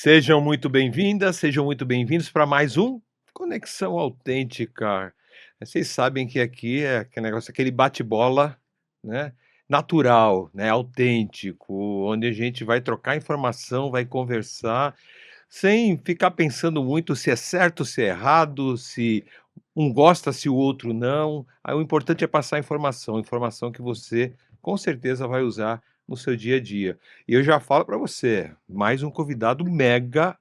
Sejam muito bem-vindas, sejam muito bem-vindos para mais um Conexão Autêntica. Vocês sabem que aqui é aquele negócio, aquele bate-bola, né? Natural, né? Autêntico, onde a gente vai trocar informação, vai conversar, sem ficar pensando muito se é certo, se é errado, se um gosta, se o outro não. Aí o importante é passar informação que você com certeza vai usar no seu dia a dia. E eu já falo para você, mais um convidado mega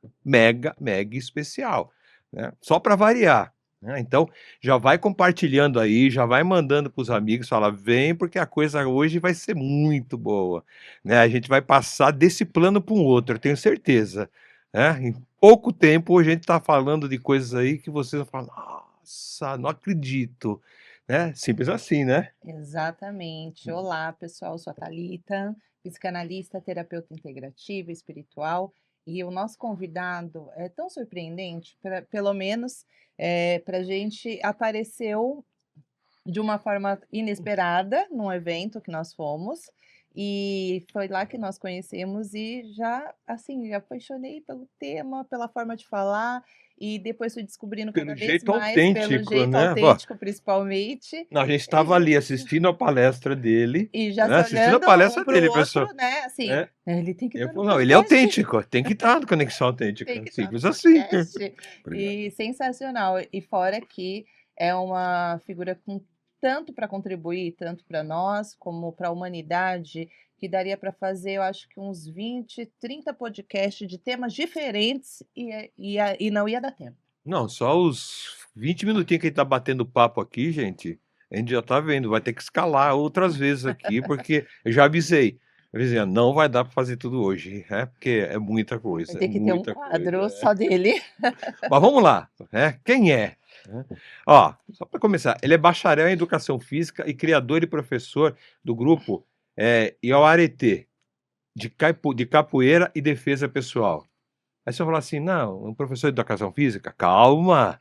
especial, né? Só para variar, né? Então, já vai compartilhando aí, já vai mandando para os amigos, fala, vem porque a coisa hoje vai ser muito boa, né? A gente vai passar desse plano para um outro, eu tenho certeza, né? Em pouco tempo a gente está falando de coisas aí que vocês vão falar, nossa, não acredito, né? Simples assim, né? Exatamente. Olá, pessoal, sou a Thalita, psicanalista, terapeuta integrativa, espiritual, e o nosso convidado é tão surpreendente, pelo menos para a gente apareceu de uma forma inesperada num evento que nós fomos, e foi lá que nós conhecemos e já, assim, me apaixonei pelo tema, pela forma de falar, e depois fui descobrindo Pelo cada vez jeito mais pelo autêntico, jeito né? Pô, autêntico, principalmente. não, a gente estava ali assistindo a palestra dele, E já né? se Assistindo a olhando um palestra para o dele, pessoal. outro, né, assim, É, ele tem que eu estar no falo, não, ele é podcast, autêntico, tem que estar no Conexão tem Autêntica. que estar no Simples assim. podcast. Obrigado. E sensacional. E fora que é uma figura com tanto para contribuir, tanto para nós, como para a humanidade, que daria para fazer, eu acho que uns 20, 30 podcasts de temas diferentes e não ia dar tempo. Não, só os 20 minutinhos que a gente tá batendo papo aqui, gente, a gente já tá vendo, vai ter que escalar outras vezes aqui, porque eu já avisei. Eu avisei, não vai dar para fazer tudo hoje, né? Porque é muita Vai coisa, é ter que ter um muita coisa. quadro só dele. Mas vamos lá, né? Quem é? Né? Ó, só para começar, ele é bacharel em Educação Física e criador e professor do grupo Ioarete, de capoeira e defesa pessoal. Aí você vai falar assim, não, um professor de Educação Física? Calma!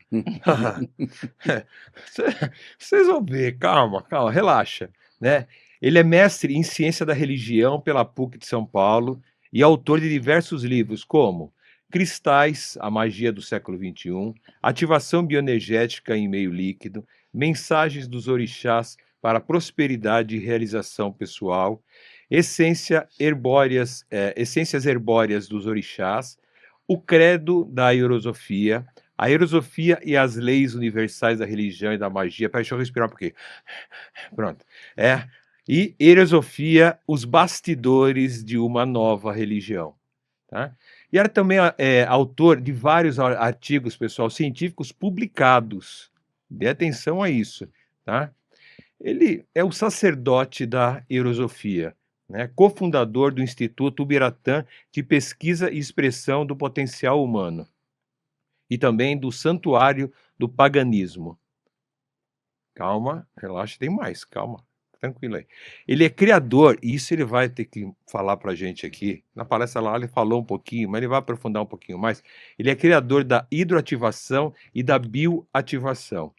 Vocês vão ver, calma, relaxa, né? Ele é mestre em Ciência da Religião pela PUC de São Paulo e autor de diversos livros, como Cristais, a Magia do Século XXI, Ativação Bioenergética em Meio Líquido, Mensagens dos Orixás para Prosperidade e Realização Pessoal, Essências Herbóreas dos Orixás, O Credo da Aerosofia, a Aerosofia e as Leis Universais da Religião e da Magia. Peraí, deixa eu respirar um pouquinho. Pronto. E Erosofia, os bastidores de uma nova religião. Tá? E era também autor de vários artigos, pessoal, científicos publicados. Dê atenção a isso. Tá? Ele é o sacerdote da Erosofia, né? Cofundador do Instituto Ubiratã de Pesquisa e Expressão do Potencial Humano e também do Santuário do Paganismo. Calma, relaxa, tem mais, calma, tranquilo aí. Ele é criador, e isso ele vai ter que falar para a gente aqui. Na palestra lá ele falou um pouquinho, mas ele vai aprofundar um pouquinho mais. Ele é criador da hidroativação e da bioativação.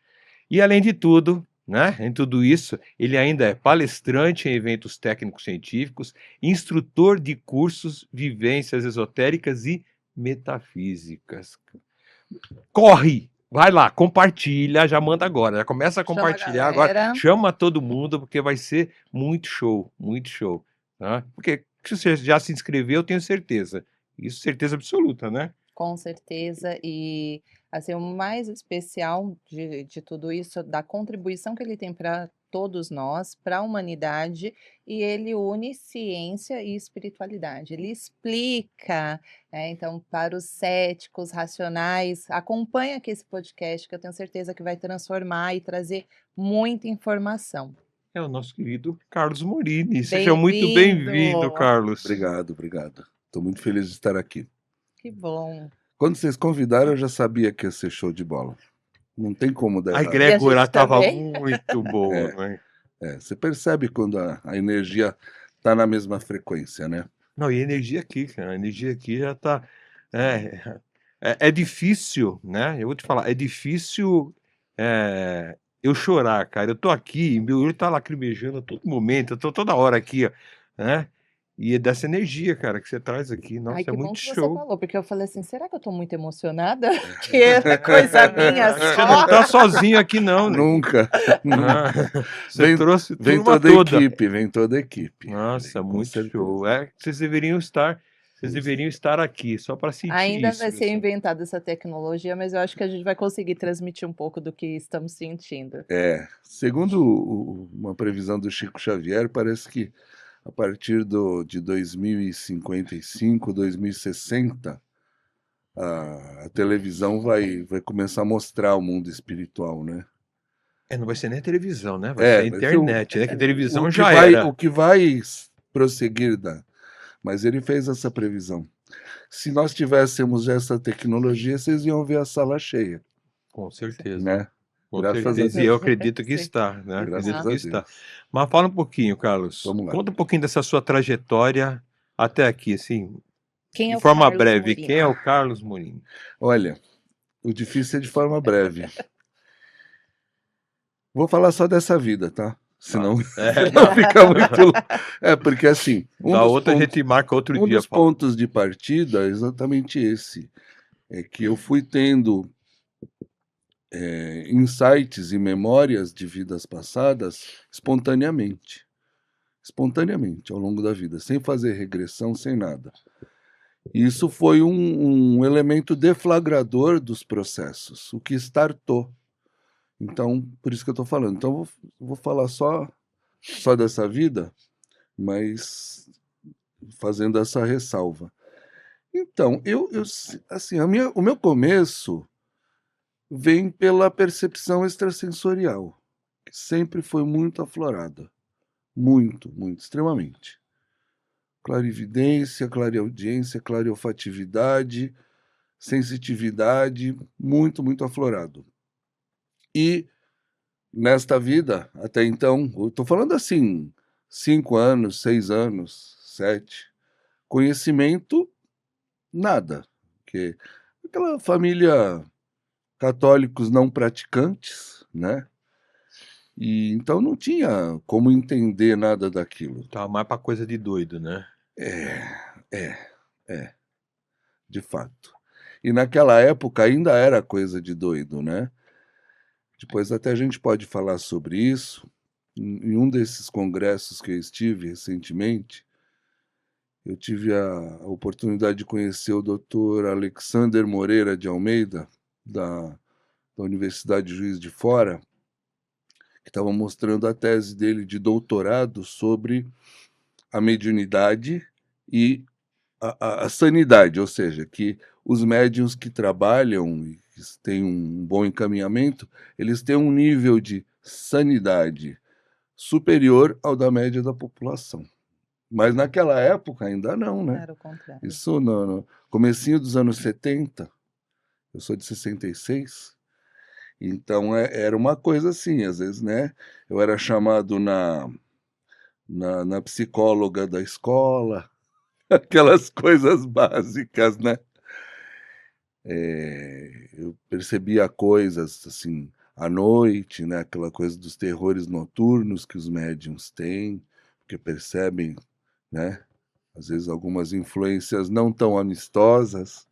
E além de tudo, né, em tudo isso, ele ainda é palestrante em eventos técnicos científicos, instrutor de cursos, vivências esotéricas e metafísicas. Corre! Vai lá, compartilha, já manda agora, já começa a Chama a compartilhar agora, galera. chama todo mundo, porque vai ser muito show, tá? Porque se você já se inscreveu, eu tenho certeza, isso certeza absoluta, né? Com certeza, e assim, o mais especial de tudo isso, da contribuição que ele tem para todos nós, para a humanidade, e ele une ciência e espiritualidade. Ele explica, então, para os céticos, racionais, acompanha aqui esse podcast, que eu tenho certeza que vai transformar e trazer muita informação. É o nosso querido Carlos Morini, seja muito Bem-vindo! bem-vindo, Carlos. Obrigado, obrigado. Estou muito feliz de estar aqui. Que bom! Quando vocês convidaram, eu já sabia que ia ser show de bola. Não tem como dar A errado. E a egrégora gente estava também. muito boa, né? Você percebe quando a energia está na mesma frequência, né? Não, e a energia aqui, cara, a energia aqui já tá. É, é difícil, né? Eu vou te falar, é difícil eu chorar, cara. Eu tô aqui, meu olho tá lacrimejando a todo momento, eu tô toda hora aqui, ó, né? E é dessa energia, cara, que você traz aqui. Ai, Nossa, é que bom muito que você show. falou, porque eu falei assim: "Será que eu tô muito emocionada? Que é coisa minha Acho que você não só?" tá sozinho aqui não, né? Nunca, nunca. Ah, você Vem, trouxe vem turma toda a toda. equipe, vem toda a equipe. Nossa, Com muito certeza. show. É, vocês deveriam estar aqui, só para sentir Ainda isso, vai ser assim. inventada essa tecnologia, mas eu acho que a gente vai conseguir transmitir um pouco do que estamos sentindo. Segundo uma previsão do Chico Xavier, parece que a partir de 2055, 2060, a televisão vai começar a mostrar o mundo espiritual, né? Não vai ser nem televisão, né? Vai ser a Vai ser internet, né? Que televisão que já vai, era. o que vai prosseguir mas ele fez essa previsão. Se nós tivéssemos essa tecnologia, vocês iam ver a sala cheia, Com certeza. né? Com Graças a certeza. E Deus. eu acredito que Sim. está, né? Graças Acredito a que está. Deus. Mas fala um pouquinho, Carlos. Vamos lá. Conta um pouquinho dessa sua trajetória até aqui, assim, Quem é de o forma Carlos breve. Molina? Quem é o Carlos Molina? Olha, o difícil é de forma breve. Vou falar só dessa vida, tá? Senão, senão fica muito. Porque assim, Da outra a gente marca outro um dia. dos pontos de partida é exatamente esse. É que eu fui tendo insights e memórias de vidas passadas espontaneamente. Espontaneamente, ao longo da vida, sem fazer regressão, sem nada. E isso foi um elemento deflagrador dos processos, o que startou. Então, por isso que eu estou falando. Então, vou falar só dessa vida, mas fazendo essa ressalva. Então, assim, o meu começo vem pela percepção extrasensorial, que sempre foi muito aflorada. Muito, muito, extremamente. Clarividência, clareaudiência, clareolfatividade, sensitividade, muito, muito aflorado. E nesta vida, até então, eu estou falando assim, 5 anos, 6 anos, 7, conhecimento, nada. Porque aquela família católicos não praticantes, né? E então não tinha como entender nada daquilo. Tá mais pra coisa de doido, né? De fato. E naquela época ainda era coisa de doido, né? Depois até a gente pode falar sobre isso. Em um desses congressos que eu estive recentemente, eu tive a oportunidade de conhecer o Dr. Alexander Moreira de Almeida, da Universidade Juiz de Fora, que estava mostrando a tese dele de doutorado sobre a mediunidade e a sanidade, ou seja, que os médiuns que trabalham e que têm um bom encaminhamento, eles têm um nível de sanidade superior ao da média da população. Mas naquela época ainda não, né? Era o contrário. Isso no comecinho dos anos 70, eu sou de 66, então era uma coisa assim, às vezes, né? Eu era chamado na psicóloga da escola, aquelas coisas básicas, né? Eu percebia coisas assim à noite, né? Aquela coisa dos terrores noturnos que os médiums têm, porque percebem, né? Às vezes algumas influências não tão amistosas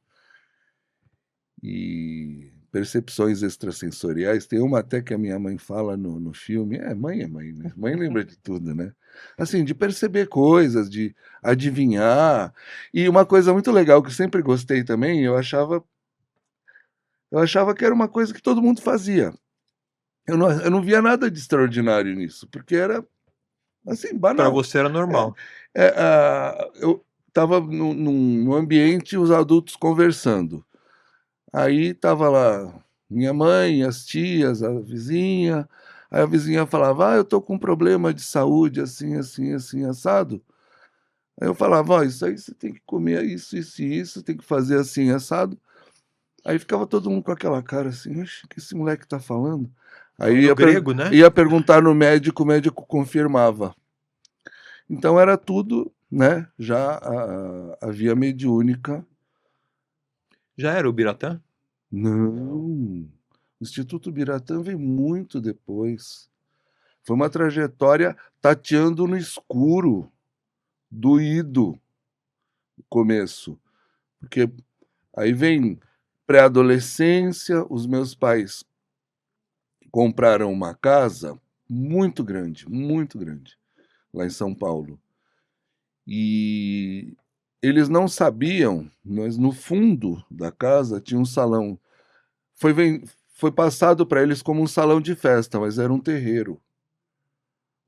e percepções extrasensoriais. Tem uma até que a minha mãe fala no filme. Mãe é mãe, né? Mãe lembra de tudo, né? Assim, de perceber coisas, de adivinhar. E uma coisa muito legal que eu sempre gostei também, eu achava que era uma coisa que todo mundo fazia. Eu não via nada de extraordinário nisso, porque era, assim, Pra banal. você era normal. Eu estava num ambiente, os adultos conversando. Aí estava lá minha mãe, as tias, a vizinha. Aí a vizinha falava, eu estou com um problema de saúde, assim, assim, assim, assado. Aí eu falava, isso aí você tem que comer isso, isso e isso, tem que fazer assim, assado. Aí ficava todo mundo com aquela cara assim, oxe, o que esse moleque tá falando? Aí No grego, né? ia perguntar no médico, o médico confirmava. Então era tudo, né? Já a via mediúnica. Já era o Biratã? Não. O Instituto Biratã veio muito depois. Foi uma trajetória tateando no escuro. doído o começo, porque aí vem pré-adolescência, os meus pais compraram uma casa muito grande, lá em São Paulo. E eles não sabiam, mas no fundo da casa tinha um salão. Foi, foi passado para eles como um salão de festa, mas era um terreiro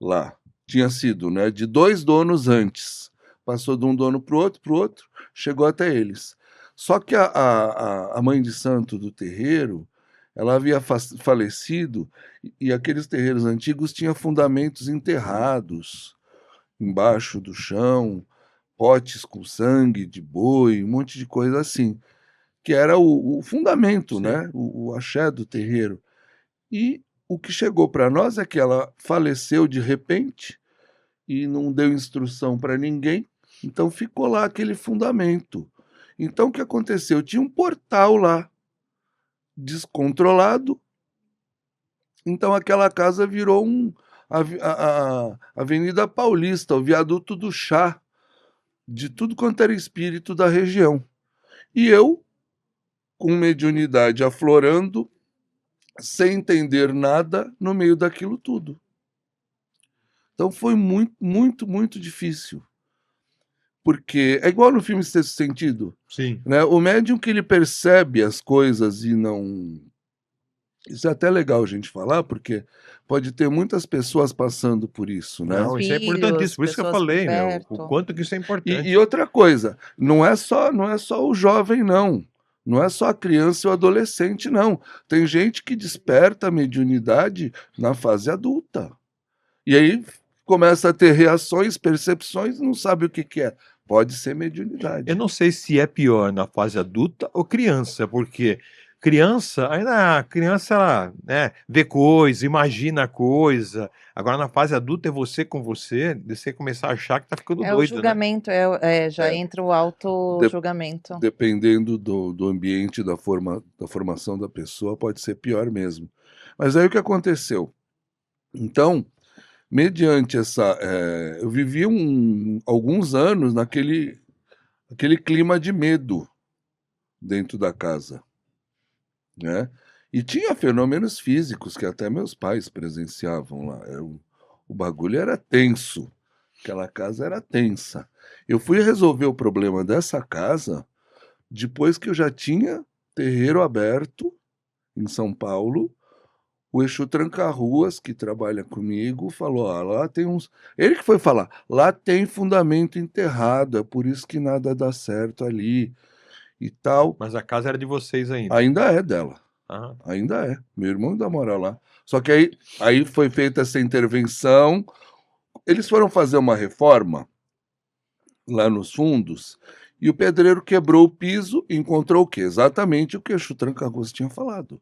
lá. Tinha sido, né, de 2 donos antes. Passou de um dono para o outro, chegou até eles. Só que a mãe de santo do terreiro, ela havia falecido e aqueles terreiros antigos tinham fundamentos enterrados embaixo do chão, potes com sangue de boi, um monte de coisa assim, que era o fundamento, Sim. né? O axé do terreiro. E o que chegou para nós é que ela faleceu de repente e não deu instrução para ninguém, então ficou lá aquele fundamento. Então o que aconteceu? Tinha um portal lá, descontrolado, então aquela casa virou a Avenida Paulista, o viaduto do chá, de tudo quanto era espírito da região. E eu, com mediunidade aflorando, sem entender nada no meio daquilo tudo. Então foi muito difícil. Porque é igual no filme Sexto Sentido, Sim. né? O médium que ele percebe as coisas e não... Isso é até legal a gente falar, porque pode ter muitas pessoas passando por isso, né? Não, isso é Filhos, importantíssimo. Por isso que eu pessoas por falei, meu, o perto. quanto que isso é importante. E outra coisa, não é só o jovem, não. Não é só a criança e o adolescente, não. Tem gente que desperta a mediunidade na fase adulta. E aí começa a ter reações, percepções, não sabe o que que é. Pode ser mediunidade. Eu não sei se é pior na fase adulta ou criança, porque criança ela, né, vê coisa, imagina coisa. Agora na fase adulta é você com você, de você começar a achar que tá ficando É o doido, né? julgamento, já É. entra o auto-julgamento. Dependendo do ambiente, da formação da pessoa, pode ser pior mesmo. Mas aí o que aconteceu? Então, mediante essa... eu vivi alguns anos aquele clima de medo dentro da casa, né? E tinha fenômenos físicos que até meus pais presenciavam lá. O bagulho era tenso. Aquela casa era tensa. Eu fui resolver o problema dessa casa depois que eu já tinha terreiro aberto em São Paulo. O Exu Tranca-Ruas, que trabalha comigo, falou: lá tem uns. Ele que foi falar: lá tem fundamento enterrado, é por isso que nada dá certo ali e tal. Mas a casa era de vocês ainda. Ainda é dela. Aham. Ainda é. Meu irmão ainda mora lá. Só que aí foi feita essa intervenção. Eles foram fazer uma reforma lá nos fundos e o pedreiro quebrou o piso e encontrou o quê? Exatamente o que o Exu Tranca-Ruas tinha falado.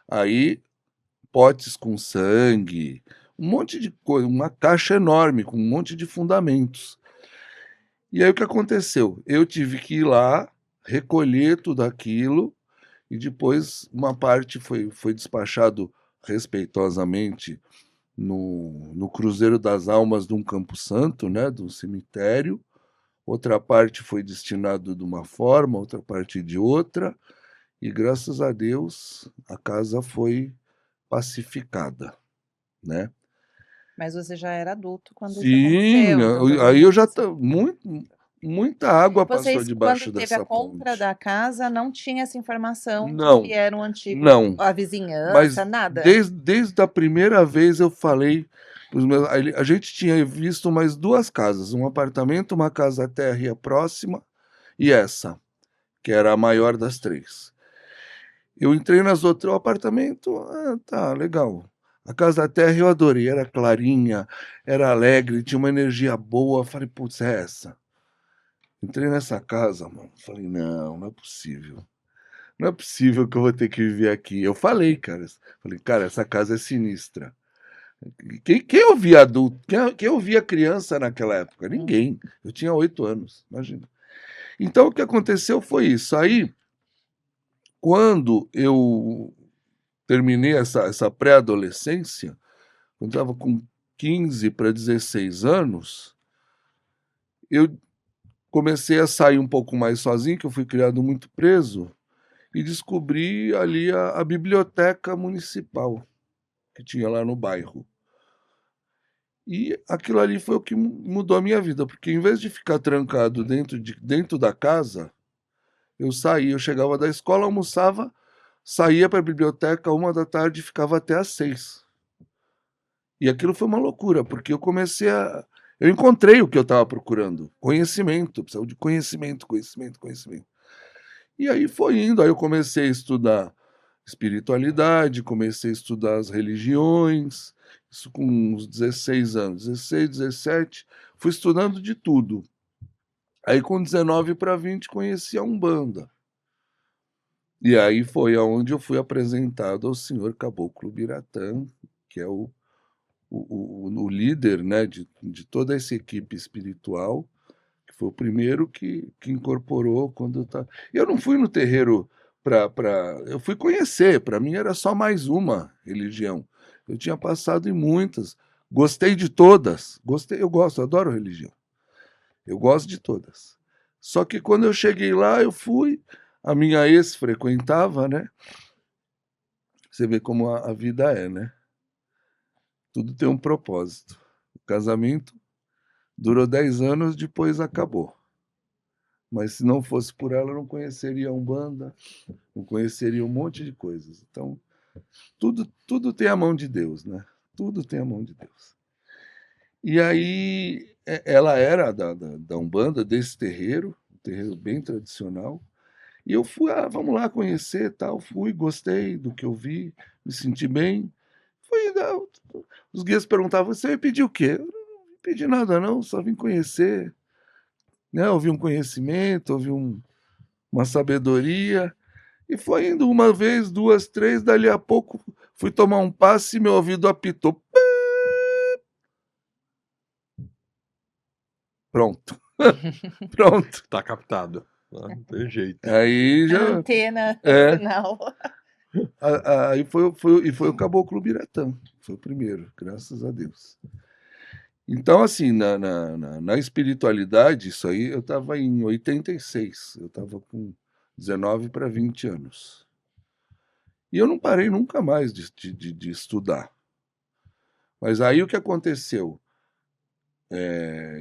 Aí, potes com sangue, um monte de coisa, uma caixa enorme com um monte de fundamentos. E aí o que aconteceu? Eu tive que ir lá, recolher tudo aquilo e depois uma parte foi despachado respeitosamente no Cruzeiro das Almas de um Campo Santo, né, do cemitério. Outra parte foi destinado de uma forma, outra parte de outra, e graças a Deus a casa foi pacificada, né? Mas você já era adulto quando isso Sim, aconteceu, então aí eu já provavelmente muita água passou vocês, debaixo quando teve dessa a compra ponte. da casa, não tinha essa informação de que Não, era um antigo, não. a Mas vizinhança, nada? desde a primeira vez eu falei pros meus, a gente tinha visto mais 2 casas, um apartamento, uma casa térrea próxima e essa, que era a maior das 3. Eu entrei nas outras, o apartamento, tá, legal. A casa térrea eu adorei, era clarinha, era alegre, tinha uma energia boa. Falei, putz, é essa. Entrei nessa casa, mano. Falei, não é possível. Não é possível que eu vou ter que viver aqui. Eu falei, cara. Falei, cara, essa casa é sinistra. Quem ouvia adulto? Quem ouvia criança naquela época? Ninguém. Eu tinha 8 anos, imagina. Então o que aconteceu foi isso. Aí, quando eu terminei essa pré-adolescência, quando estava com 15 para 16 anos, eu comecei a sair um pouco mais sozinho, que eu fui criado muito preso, e descobri ali a biblioteca municipal que tinha lá no bairro. E aquilo ali foi o que mudou a minha vida, porque em vez de ficar trancado dentro da casa, eu saía, eu chegava da escola, almoçava, saía para a biblioteca 1 da tarde e ficava até às 6. E aquilo foi uma loucura, porque eu encontrei o que eu estava procurando, conhecimento, precisava de conhecimento, conhecimento, conhecimento. E aí foi indo, aí eu comecei a estudar espiritualidade, comecei a estudar as religiões, isso com uns 16 anos, 16, 17, fui estudando de tudo. Aí com 19 para 20 conheci a Umbanda. E aí foi aonde eu fui apresentado ao senhor Caboclo Biratã, que é o líder, né, de toda essa equipe espiritual, que foi o primeiro que incorporou quando tá. Eu não fui no terreiro eu fui conhecer, para mim era só mais uma religião. Eu tinha passado em muitas, gostei de todas, eu gosto, adoro religião. Eu gosto de todas. Só que quando eu cheguei lá, eu fui, a minha ex frequentava, né? Você vê como a vida é, né? Tudo tem um propósito. O casamento durou 10 anos, depois acabou. Mas se não fosse por ela, eu não conheceria a Umbanda, não conheceria um monte de coisas. Então, tudo tem a mão de Deus, né? Tudo tem a mão de Deus. E aí, ela era da Umbanda, desse terreiro, um terreiro bem tradicional. E eu fui, vamos lá conhecer, tal. Fui, gostei do que eu vi, me senti bem. Fui, os guias perguntavam, você vai pedir o quê? Eu não pedi nada não, só vim conhecer, né? Ouvi um conhecimento, ouvi uma sabedoria. E foi indo uma vez, duas, três, dali a pouco fui tomar um passe e meu ouvido apitou. Pronto. Pronto. Tá captado. Não tem jeito. Aí A já. antena É, final. aí e foi o Caboclo Biratã. Foi o primeiro, graças a Deus. Então, assim, na espiritualidade, isso aí, eu estava em 86. Eu estava com 19 para 20 anos. E eu não parei nunca mais de estudar. Mas aí o que aconteceu?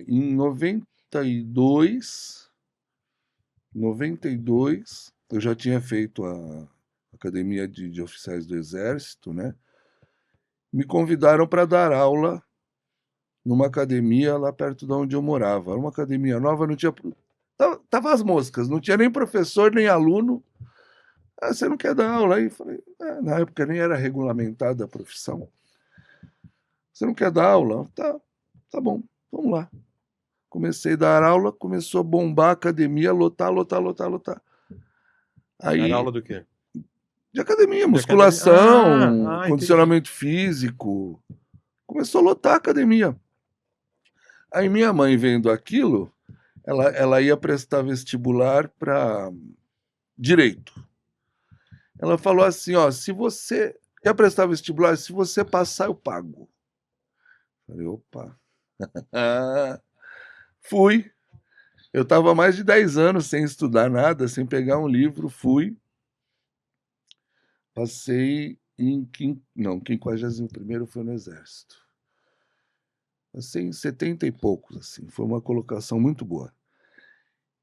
Em 92, eu já tinha feito a Academia de Oficiais do Exército, né? Me convidaram para dar aula numa academia lá perto de onde eu morava. Era uma academia nova, não tinha. Tava as moscas, não tinha nem professor, nem aluno. Ah, você não quer dar aula? Aí eu falei, na época nem era regulamentada a profissão. Você não quer dar aula? Tá bom, vamos lá. Comecei a dar aula, começou a bombar a academia, lotar, lotar, lotar, lotar. Era Aí, aula do quê? de academia, De academia? musculação, Entendi. condicionamento físico. Começou a lotar a academia. Aí minha mãe vendo aquilo, ela ia prestar vestibular para direito. Ela falou assim, ó, se você quer prestar vestibular, se você passar, eu pago. Falei, opa. Fui. Eu estava mais de 10 anos sem estudar nada, sem pegar um livro, fui. Passei em 51º foi no Exército. Passei em 70 e poucos, assim. Foi uma colocação muito boa.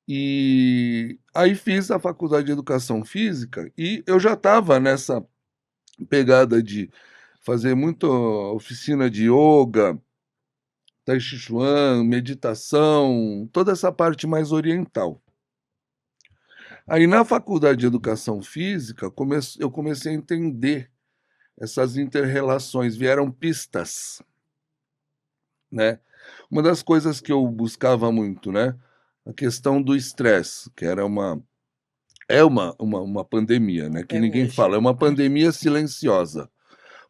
E aí fiz a faculdade de Educação Física e eu já estava nessa pegada de fazer muita oficina de yoga, tai chi chuan, meditação, toda essa parte mais oriental. Aí na faculdade de Educação Física eu comecei a entender essas interrelações, vieram pistas, né? Uma das coisas que eu buscava muito, né? A questão do estresse, que era uma pandemia, né? Que Até ninguém hoje. fala, é uma pandemia silenciosa,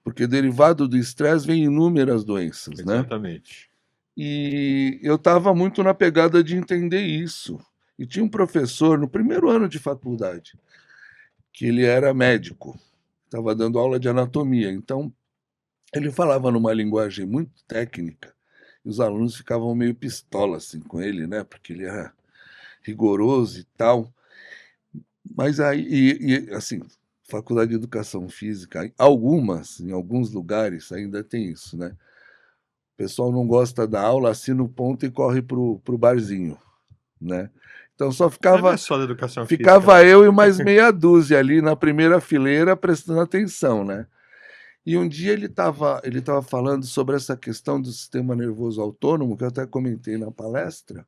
porque derivado do estresse vem inúmeras doenças, né? Exatamente. E eu estava muito na pegada de entender isso. E tinha um professor no primeiro ano de faculdade, que ele era médico, estava dando aula de anatomia. Então, ele falava numa linguagem muito técnica e os alunos ficavam meio pistola assim com ele, né? Porque ele era rigoroso e tal. Mas aí, assim, Faculdade de Educação Física, em alguns lugares ainda tem isso, né? O pessoal não gosta da aula, assina o ponto e corre pro barzinho, né? Então só Não é ficava só da educação física, ficava né? eu e mais meia dúzia ali na primeira fileira prestando atenção, né? E um dia ele tava falando sobre essa questão do sistema nervoso autônomo, que eu até comentei na palestra.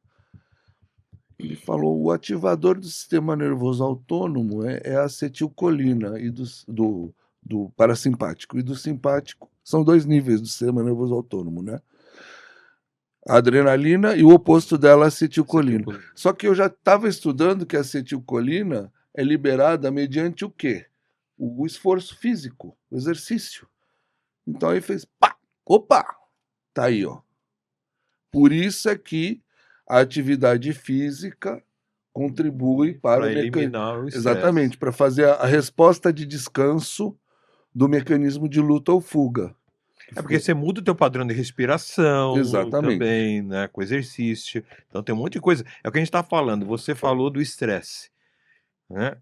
Ele falou: o ativador do sistema nervoso autônomo é a acetilcolina e do parasimpático. E do simpático são dois níveis do sistema nervoso autônomo, né? A adrenalina e o oposto dela, a acetilcolina. Acetilcolina. Só que eu já estava estudando que a acetilcolina é liberada mediante o quê? O esforço físico, o exercício. Então aí fez pá, opa, tá aí, ó. Por isso é que a atividade física contribui para Para o mecanismo. eliminar o estresse. Exatamente, para fazer a resposta de descanso do mecanismo de luta ou fuga. É porque você muda o teu padrão de respiração Exatamente. também, né? Com exercício. Então tem um monte de coisa. É o que a gente está falando. Você falou do estresse, né?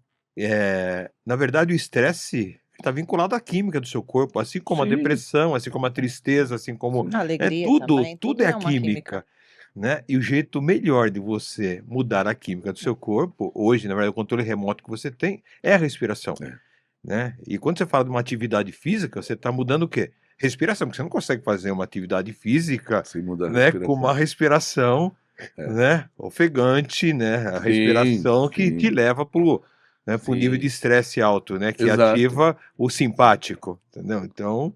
Na verdade, o estresse está vinculado à química do seu corpo, assim como a Sim. depressão, assim como a tristeza, assim como A alegria tudo, também, tudo é a uma química, né? E o jeito melhor de você mudar a química do seu corpo, hoje, na verdade, o controle remoto que você tem é a respiração, É. né? E quando você fala de uma atividade física, você está mudando o quê? Respiração, porque você não consegue fazer uma atividade física, Sem mudar a né, com respiração. uma respiração, É. né, ofegante, né? A Sim, respiração que te sim. leva pro nível Sim. de estresse alto, né? Que Exato. ativa o simpático, entendeu? Então,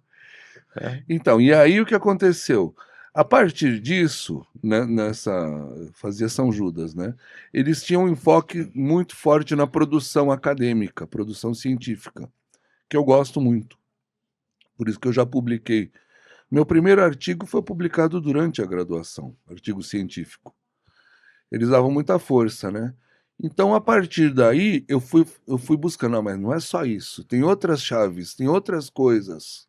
Então, e aí o que aconteceu? A partir disso, né, fazia São Judas, né? Eles tinham um enfoque muito forte na produção acadêmica, produção científica, que eu gosto muito. Por isso que eu já publiquei. Meu primeiro artigo foi publicado durante a graduação, artigo científico. Eles davam muita força, né? Então, a partir daí, eu fui buscando, não, mas não é só isso, tem outras chaves, tem outras coisas,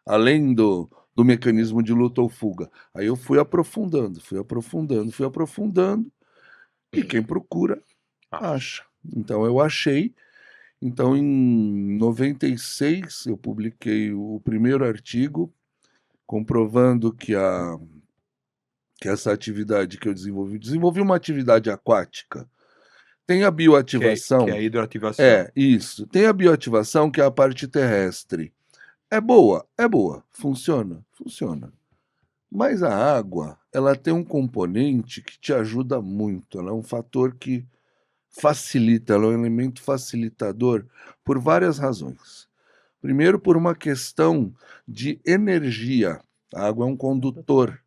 além do mecanismo de luta ou fuga. Aí eu fui aprofundando, e quem procura, acha. Então, eu achei. Então, em 96, eu publiquei o primeiro artigo comprovando que essa atividade que eu desenvolvi uma atividade aquática. Tem a que é bioativação. a hidroativação. Isso. Tem a bioativação, que é a parte terrestre. É boa, funciona. Mas a água, ela tem um componente que te ajuda muito. Ela é um fator que facilita, ela é um elemento facilitador por várias razões. Primeiro, por uma questão de energia. A água é um condutor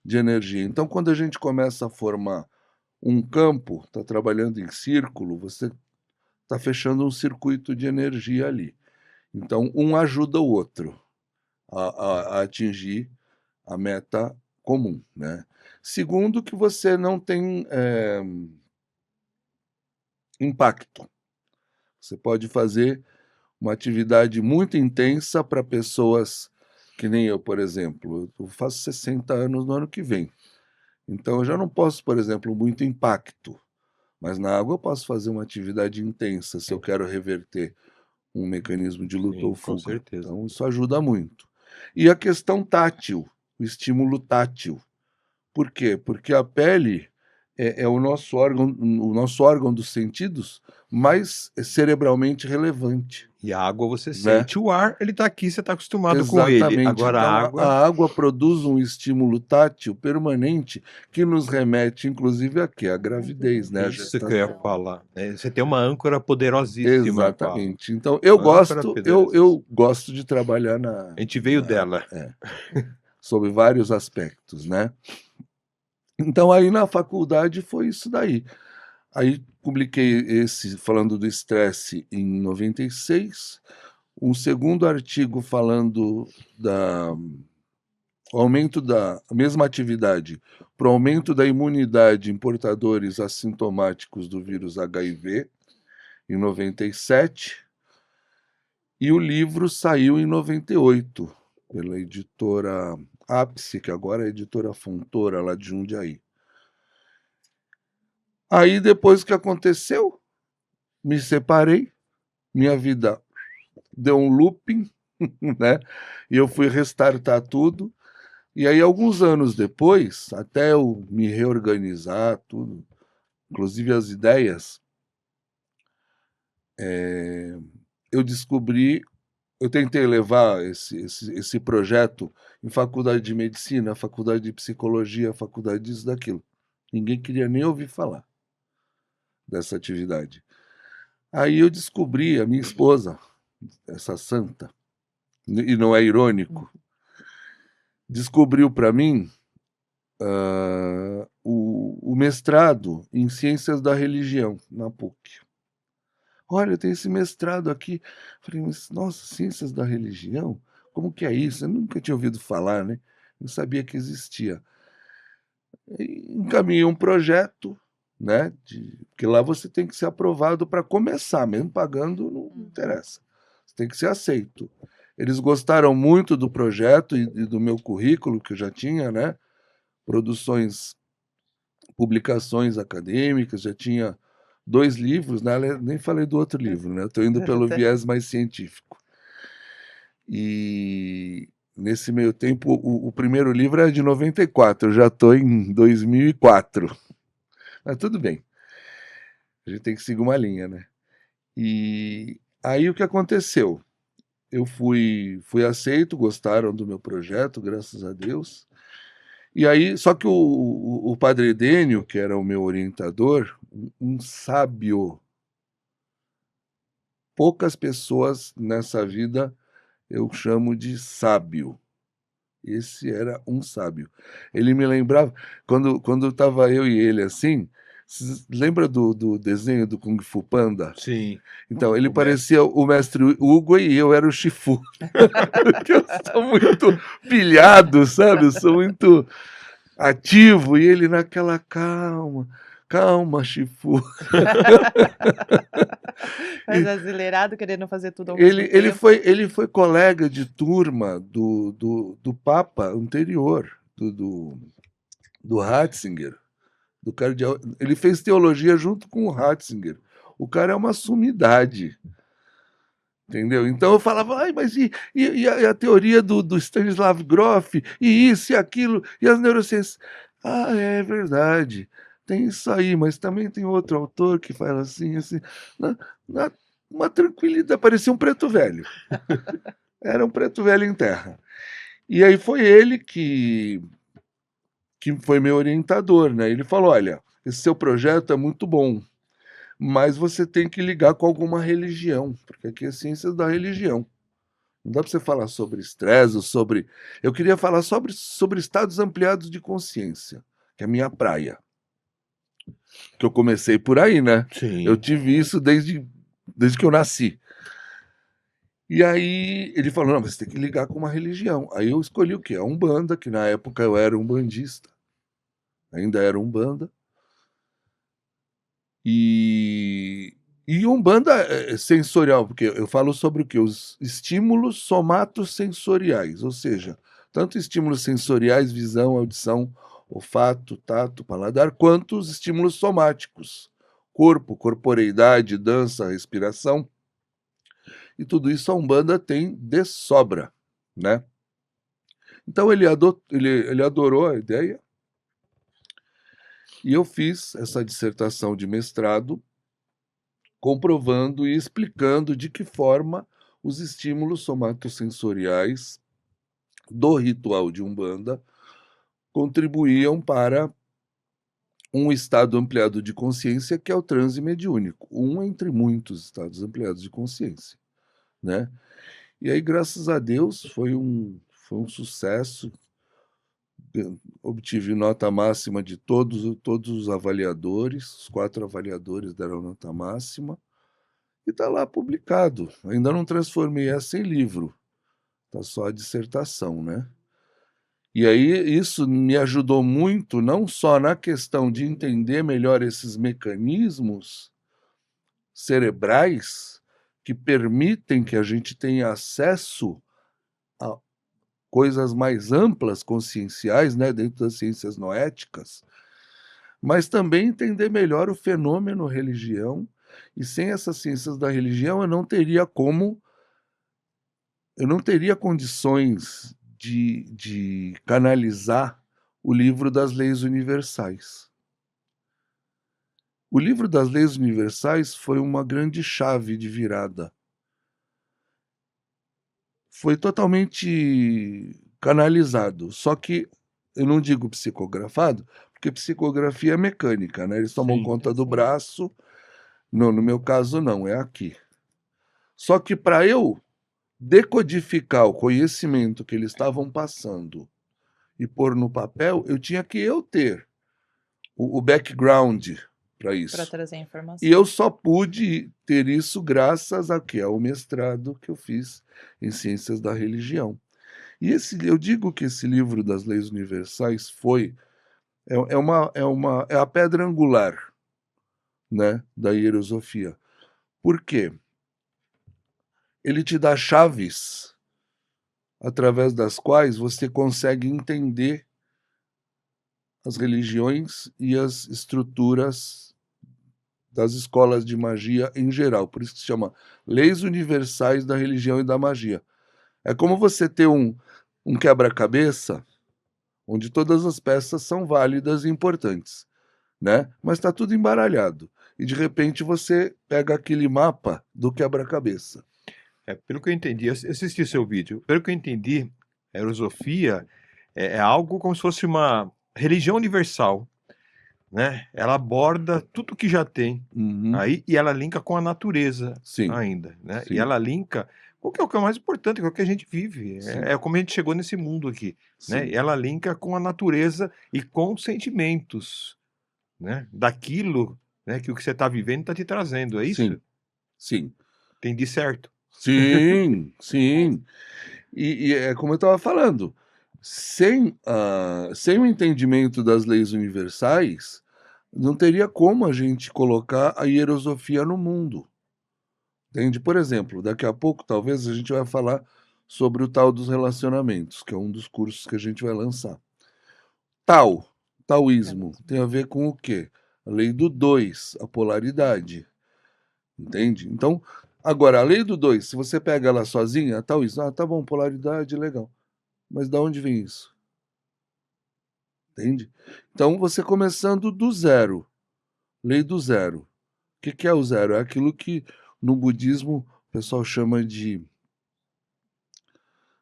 de energia. Então, quando a gente começa a formar um campo, está trabalhando em círculo, você está fechando um circuito de energia ali. Então, um ajuda o outro a atingir a meta comum, né? Segundo, que você não tem impacto. Você pode fazer uma atividade muito intensa para pessoas que nem eu, por exemplo. Eu faço 60 anos no ano que vem. Então, eu já não posso, por exemplo, muito impacto. Mas na água eu posso fazer uma atividade intensa se eu quero reverter um mecanismo de luta Sim, ou com fuga. certeza. Então, isso ajuda muito. E a questão tátil, o estímulo tátil. Por quê? Porque a pele é o nosso órgão dos sentidos mais cerebralmente relevante. E a água você Né? sente o ar, ele está aqui, você está acostumado com ele. Exatamente. Agora Então, a água. a água produz um estímulo tátil permanente que nos remete, inclusive, a quê? A gravidez, né? A Isso que eu ia gestação. falar. Você tem uma âncora poderosíssima. Exatamente. Então, eu Uma âncora gosto, poderosíssima. eu gosto de trabalhar A gente veio dela. sob vários aspectos, né? Então, aí na faculdade foi isso daí. Aí publiquei falando do estresse em 96, um segundo artigo falando o aumento da mesma atividade para o aumento da imunidade em portadores assintomáticos do vírus HIV, em 97, e o livro saiu em 98, pela editora Ápice, que agora é a editora Fontoura, lá de Jundiaí. Aí, depois que aconteceu, me separei, minha vida deu um looping, né? E eu fui restartar tudo. E aí, alguns anos depois, até eu me reorganizar, tudo, inclusive as ideias, eu descobri, eu tentei levar esse projeto em faculdade de medicina, faculdade de psicologia, faculdade disso, daquilo. Ninguém queria nem ouvir falar dessa atividade. Aí eu descobri, a minha esposa, essa santa, e não é irônico, descobriu para mim o mestrado em Ciências da Religião, na PUC. Olha, tem esse mestrado aqui. Falei, mas, nossa, Ciências da Religião? Como que é isso? Eu nunca tinha ouvido falar, né? Não sabia que existia. E encaminhei um projeto, né? Porque lá você tem que ser aprovado para começar, mesmo pagando, não interessa. Você tem que ser aceito. Eles gostaram muito do projeto e do meu currículo, que eu já tinha, né? Produções, publicações acadêmicas, já tinha 2 livros, né? Nem falei do outro livro, né? Estou indo pelo viés mais científico. E nesse meio tempo, o primeiro livro é de 94, eu já estou em 2004. Mas tudo bem, a gente tem que seguir uma linha, né? E aí o que aconteceu? Eu fui aceito, gostaram do meu projeto, graças a Deus. E aí, só que o padre Edênio, que era o meu orientador, um sábio. Poucas pessoas nessa vida eu chamo de sábio. Esse era um sábio. Ele me lembrava, quando estava eu e ele assim, lembra do desenho do Kung Fu Panda? Sim. Então, ele O parecia o mestre Hugo e eu era o Shifu. Porque eu sou muito pilhado, sabe? Eu sou muito ativo e ele naquela calma. Calma, Shifu. Mas acelerado, querendo fazer tudo ao Ele, mesmo ele, tempo. foi, ele foi colega de turma do Papa anterior, do Ratzinger, do cardeal. Ele fez teologia junto com o Ratzinger. O cara é uma sumidade. Entendeu? Então eu falava, ai, mas e a teoria do Stanislav Grof, e isso e aquilo, e as neurociências? Ah, é verdade, tem isso aí, mas também tem outro autor que fala assim, assim, na, na, uma tranquilidade, parecia um preto velho. Era um preto velho em terra. E aí foi ele que foi meu orientador, né? Ele falou, olha, esse seu projeto é muito bom, mas você tem que ligar com alguma religião, porque aqui é ciências da religião. Não dá para você falar sobre estresse, sobre. Eu queria falar sobre estados ampliados de consciência, que é a minha praia. Que eu comecei por aí, né? Sim. Eu tive isso desde que eu nasci. E aí ele falou: não, você tem que ligar com uma religião. Aí eu escolhi o quê? A Umbanda, que na época eu era umbandista, ainda era Umbanda. E Umbanda é sensorial, porque eu falo sobre o quê? Os estímulos somatosensoriais, ou seja, tanto estímulos sensoriais, visão, audição, olfato, tato, paladar, quanto os estímulos somáticos, corpo, corporeidade, dança, respiração. E tudo isso a Umbanda tem de sobra, né? Então ele adorou a ideia e eu fiz essa dissertação de mestrado comprovando e explicando de que forma os estímulos somatosensoriais do ritual de Umbanda contribuíam para um estado ampliado de consciência que é o transe mediúnico, um entre muitos estados ampliados de consciência, né? E aí, graças a Deus, foi um sucesso. Obtive nota máxima de todos os avaliadores, os 4 avaliadores deram nota máxima. E está lá publicado. Ainda não transformei essa em livro, está só a dissertação, né? E aí isso me ajudou muito, não só na questão de entender melhor esses mecanismos cerebrais que permitem que a gente tenha acesso a coisas mais amplas, conscienciais, né, dentro das ciências noéticas, mas também entender melhor o fenômeno religião, e sem essas ciências da religião eu não teria condições de canalizar o livro das leis universais. O livro das leis universais foi uma grande chave de virada. Foi totalmente canalizado, só que eu não digo psicografado, porque psicografia é mecânica, né? Eles tomam Sim. conta do Sim. braço. Não, no meu caso não, é aqui. Só que para eu decodificar o conhecimento que eles estavam passando e pôr no papel, eu tinha que ter o background para Para isso. trazer informação. E eu só pude ter isso graças ao mestrado que eu fiz em Ciências da Religião. E eu digo que esse livro das leis universais é a pedra angular, né, da hierosofia. Por quê? Ele te dá chaves através das quais você consegue entender as religiões e as estruturas das escolas de magia em geral. Por isso que se chama Leis Universais da Religião e da Magia. É como você ter um quebra-cabeça onde todas as peças são válidas e importantes, né? Mas está tudo embaralhado. E de repente você pega aquele mapa do quebra-cabeça. Pelo que eu entendi, eu assisti seu vídeo. Pelo que eu entendi, a filosofia é algo como se fosse uma religião universal, né? Ela aborda tudo que já tem Uhum. aí e ela linka com a natureza Sim, ainda, né? sim. E ela linka com o que é o mais importante, com o que a gente vive. Sim. É como a gente chegou nesse mundo aqui, né? Sim. E ela linka com a natureza e com os sentimentos, né? Daquilo, né, que o que você está vivendo está te trazendo, é isso? Sim, sim. Entendi certo. Sim, sim. E é como eu estava falando, sem o entendimento das leis universais, não teria como a gente colocar a hierosofia no mundo. Entende? Por exemplo, daqui a pouco talvez a gente vai falar sobre o tal dos relacionamentos, que é um dos cursos que a gente vai lançar. Taoísmo, tem a ver com o quê? A lei do 2, a polaridade. Entende? Então, agora, a lei do 2, se você pega ela sozinha, taoísmo, tá bom, polaridade, legal. Mas da onde vem isso? Entende? Então, você começando do zero, lei do zero. O que é o zero? É aquilo que no budismo o pessoal chama de...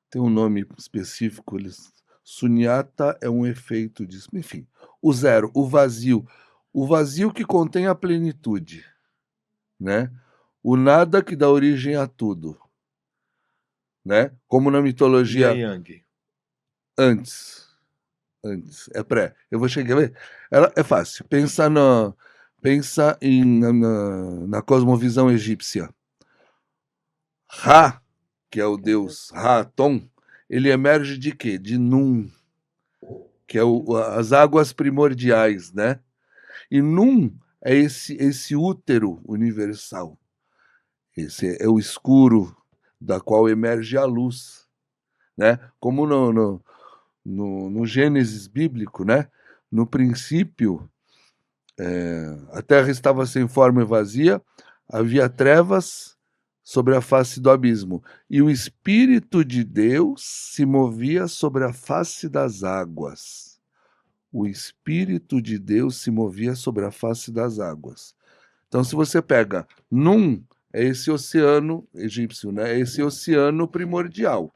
Tem um nome específico, sunyata é um efeito disso. Enfim, o zero, o vazio que contém a plenitude, né? O nada que dá origem a tudo, né? Como na E a mitologia Yang? antes, é pré. Eu vou chegar a ver. Ela é fácil. Pensa na cosmovisão egípcia. Ra, que é o deus Ra-Atom, ele emerge de quê? De Num, que é as águas primordiais, né? E Num é esse útero universal. Esse é o escuro da qual emerge a luz, né? Como no Gênesis bíblico, né? No princípio, a terra estava sem forma e vazia, havia trevas sobre a face do abismo, e o Espírito de Deus se movia sobre a face das águas. O Espírito de Deus se movia sobre a face das águas. Então, se você pega Num, é esse oceano egípcio, né? É esse oceano primordial.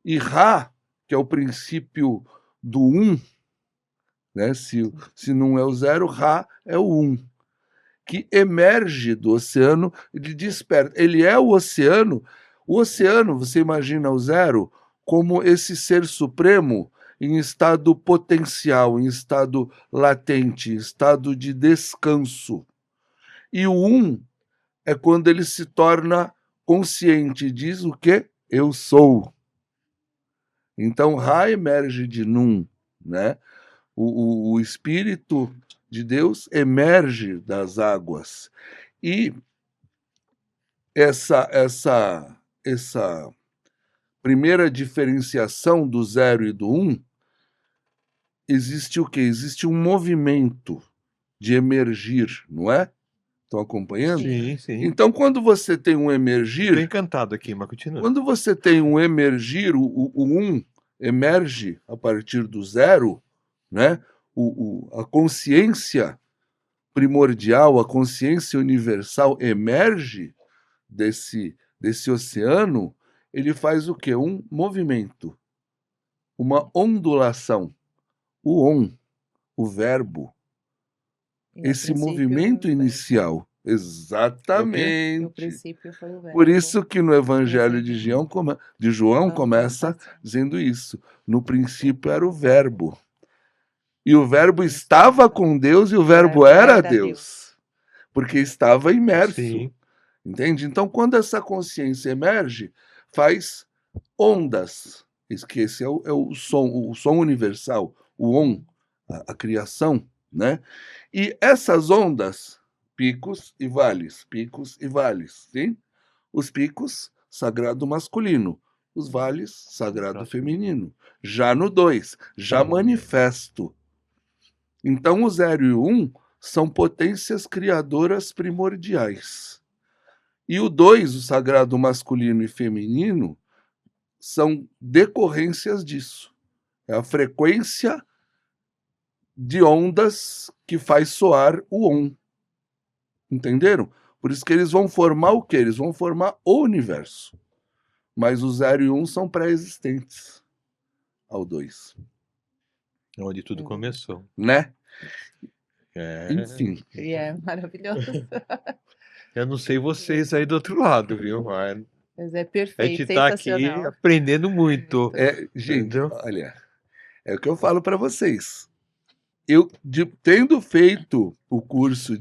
E Ra, que é o princípio do né? Se não é o zero, Ra é o que emerge do oceano, ele desperta. Ele é o oceano. O oceano, você imagina o zero como esse ser supremo em estado potencial, em estado latente, em estado de descanso. E o é quando ele se torna consciente, diz o que? Eu sou. Então, Ra emerge de Num, né? O Espírito de Deus emerge das águas. E essa primeira diferenciação do 0 e do 1, existe o quê? Existe um movimento de emergir, não é? Estão acompanhando? Sim, sim. Então, quando você tem um Tô emergir, encantado aqui, mas continua. quando você tem um emergir, o 1 emerge a partir do 0, né? A consciência primordial, a consciência universal emerge desse oceano, ele faz o quê? Um movimento, uma ondulação. O o verbo, E, a esse princípio, movimento o verbo. inicial. E o Exatamente. princípio foi o verbo. Por isso que no Evangelho de Presente. João Não, começa passado. dizendo isso. No princípio era o verbo. E o verbo estava com Deus e o verbo era Deus. Porque estava imerso. Sim. Entende? Então, quando essa consciência emerge, faz ondas. Que esse é o som universal, o a criação, né? E essas ondas, picos e vales, sim? Os picos, sagrado masculino, os vales, sagrado feminino. Já no 2, já manifesto. Então, o 0 e o 1 são potências criadoras primordiais. E o 2, o sagrado masculino e feminino, são decorrências disso. É a frequência de ondas que faz soar o on. Entenderam? Por isso que eles vão formar o quê? Eles vão formar o universo. Mas o 0 e 1 são pré-existentes ao 2. Onde tudo começou. Né? É. Enfim. E é maravilhoso. Eu não sei vocês aí do outro lado, viu? Mas Mas é a perfeito, gente tá aqui sensacional. aprendendo muito. Gente, Entendeu? olha, é o que eu falo para vocês. Eu, tendo feito o curso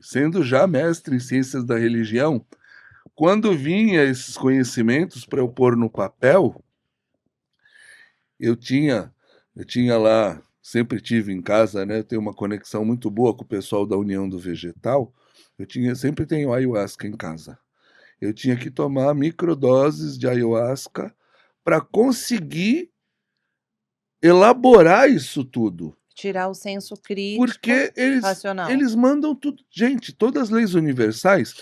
sendo já mestre em ciências da religião, quando vinha esses conhecimentos para eu pôr no papel, eu tinha lá, sempre tive em casa, né? Eu tenho uma conexão muito boa com o pessoal da União do Vegetal. Sempre tenho ayahuasca em casa. Eu tinha que tomar microdoses de ayahuasca para conseguir elaborar isso tudo. Tirar o senso crítico, Porque racional. eles mandam tudo. Gente, todas as leis universais,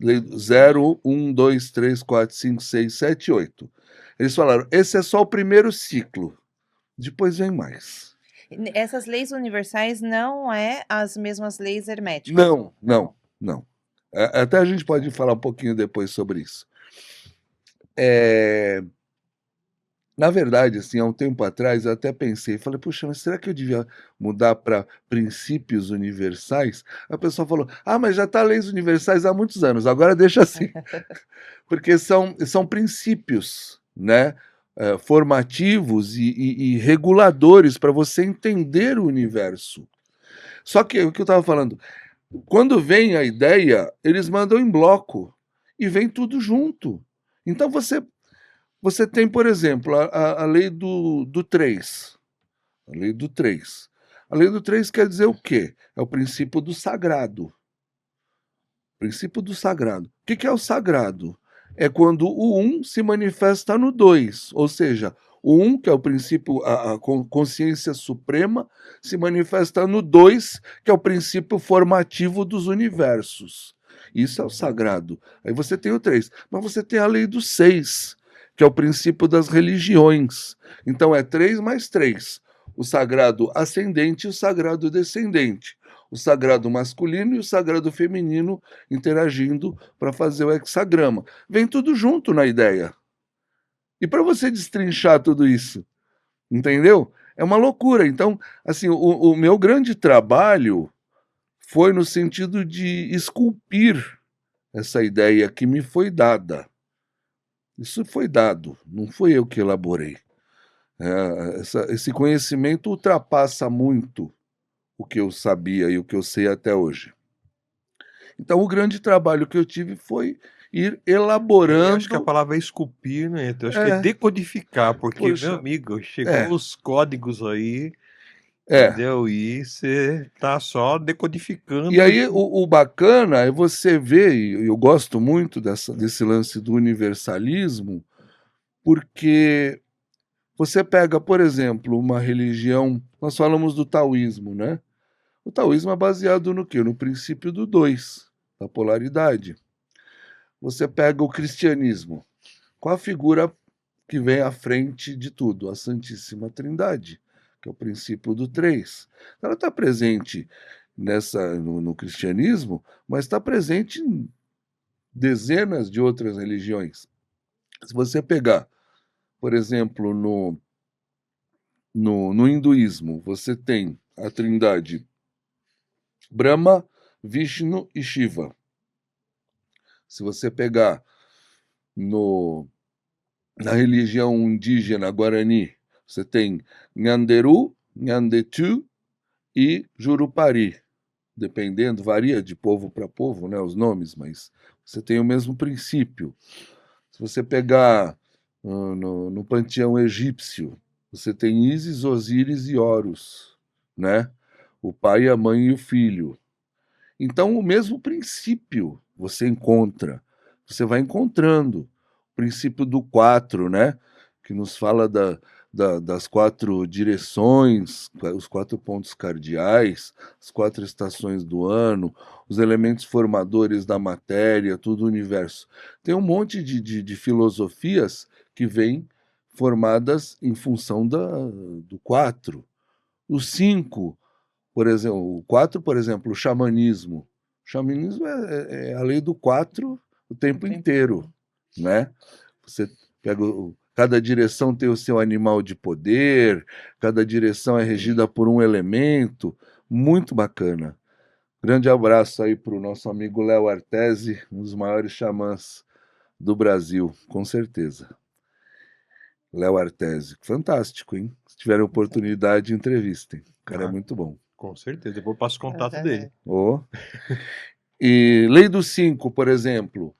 lei 0, 1, 2, 3, 4, 5, 6, 7, 8. Eles falaram, esse é só o primeiro ciclo. Depois vem mais. Essas leis universais não é as mesmas leis herméticas. Não. Até a gente pode falar um pouquinho depois sobre isso. Na verdade, assim, há um tempo atrás, eu até pensei, falei, puxa, mas será que eu devia mudar para princípios universais? A pessoa falou, mas já está leis universais há muitos anos, agora deixa assim. Porque são princípios, né? Formativos e reguladores para você entender o universo. Só que o que eu estava falando, quando vem a ideia, eles mandam em bloco e vem tudo junto. Então você tem, por exemplo, a lei do 3. A lei do 3. A lei do 3 quer dizer o quê? É o princípio do sagrado. O princípio do sagrado. O que é o sagrado? É quando o 1 se manifesta no 2, ou seja, o 1, que é o princípio, a consciência suprema, se manifesta no 2, que é o princípio formativo dos universos. Isso é o sagrado. Aí você tem o 3. Mas você tem a lei do 6, que é o princípio das religiões. Então é 3 mais 3. O sagrado ascendente e o sagrado descendente. O sagrado masculino e o sagrado feminino interagindo para fazer o hexagrama. Vem tudo junto na ideia. E para você destrinchar tudo isso, entendeu? É uma loucura. Então, assim, o meu grande trabalho foi no sentido de esculpir essa ideia que me foi dada. Isso foi dado, não fui eu que elaborei. Esse conhecimento ultrapassa muito o que eu sabia e o que eu sei até hoje. Então, o grande trabalho que eu tive foi ir elaborando. Eu acho que a palavra é esculpir, né? Eu acho que é decodificar, porque, meu amigo, chegou os códigos aí, entendeu? E você tá só decodificando. E aí, o bacana é você ver, e eu gosto muito desse lance do universalismo, porque você pega, por exemplo, uma religião, nós falamos do taoísmo, né? O taoísmo é baseado no quê? No princípio do dois, da polaridade. Você pega o cristianismo, qual a figura que vem à frente de tudo? A Santíssima Trindade, que é o princípio do três. Ela está presente no cristianismo, mas está presente em dezenas de outras religiões. Se você pegar, por exemplo, no hinduísmo, você tem a trindade Brahma, Vishnu e Shiva. Se você pegar na religião indígena Guarani, você tem Nhanderu, Nhandetu e Jurupari. Dependendo, varia de povo para povo, né, os nomes, mas você tem o mesmo princípio. Se você pegar no panteão egípcio, você tem Ísis, Osíris e Horus, né? O pai, a mãe e o filho. Então, o mesmo princípio você encontra, você vai encontrando. O princípio do 4, né? Que nos fala das 4 direções, os 4 pontos cardeais, as 4 estações do ano, os elementos formadores da matéria, tudo o universo. Tem um monte de filosofias que vêm formadas em função do 4. O 5, por exemplo, o 4, por exemplo, o xamanismo. O xamanismo é a lei do 4 o tempo inteiro, né? Você pega cada direção tem o seu animal de poder, cada direção é regida por um elemento, muito bacana. Grande abraço aí para o nosso amigo Léo Artesi, um dos maiores xamãs do Brasil, com certeza. Léo Artesi, fantástico, hein? Se tiverem oportunidade, entrevistem. O cara é muito bom. Com certeza, depois eu passo o contato dele. Oh. E Lei dos 5, por exemplo,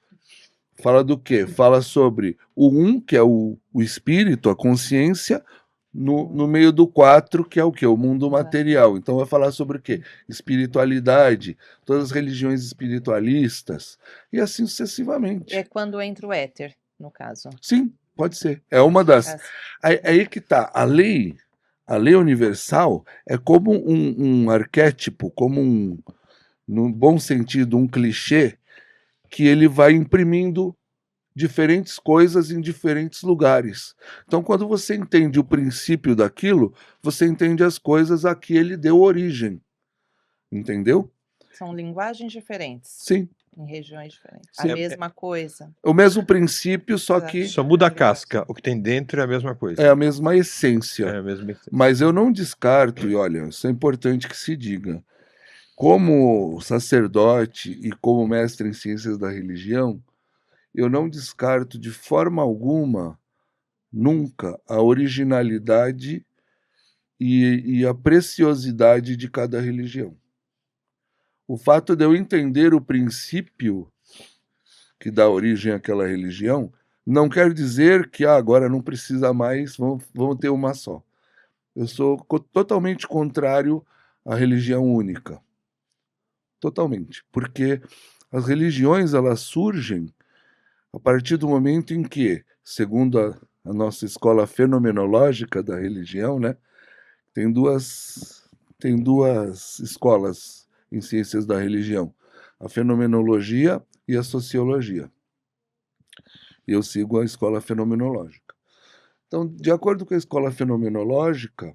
fala do quê? Fala sobre o 1, que é o espírito, a consciência, no meio do 4, que é o quê? O mundo material. Então vai falar sobre o quê? Espiritualidade, todas as religiões espiritualistas, e assim sucessivamente. É quando entra o éter, no caso. Sim, pode ser. É uma das... Aí que tá, a lei universal é como um arquétipo, como no bom sentido, um clichê, que ele vai imprimindo diferentes coisas em diferentes lugares. Então, quando você entende o princípio daquilo, você entende as coisas a que ele deu origem. Entendeu? São linguagens diferentes. Sim. Em regiões diferentes. Sim. A mesma coisa. O mesmo princípio, só que... Só muda a casca. O que tem dentro é a mesma coisa. É a mesma essência. É a mesma essência. Mas eu não descarto, e olha, isso é importante que se diga, como sacerdote e como mestre em ciências da religião, eu não descarto de forma alguma, nunca, a originalidade e a preciosidade de cada religião. O fato de eu entender o princípio que dá origem àquela religião não quer dizer que agora não precisa mais, vamos ter uma só. Eu sou totalmente contrário à religião única. Totalmente. Porque as religiões, elas surgem a partir do momento em que, segundo a nossa escola fenomenológica da religião, né, tem duas escolas em ciências da religião, a fenomenologia e a sociologia. Eu sigo a escola fenomenológica. Então, de acordo com a escola fenomenológica,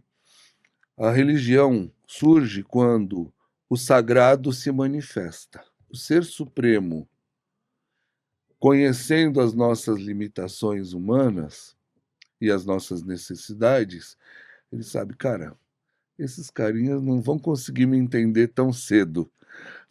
a religião surge quando o sagrado se manifesta. O Ser Supremo, conhecendo as nossas limitações humanas e as nossas necessidades, ele sabe, cara, esses carinhas não vão conseguir me entender tão cedo.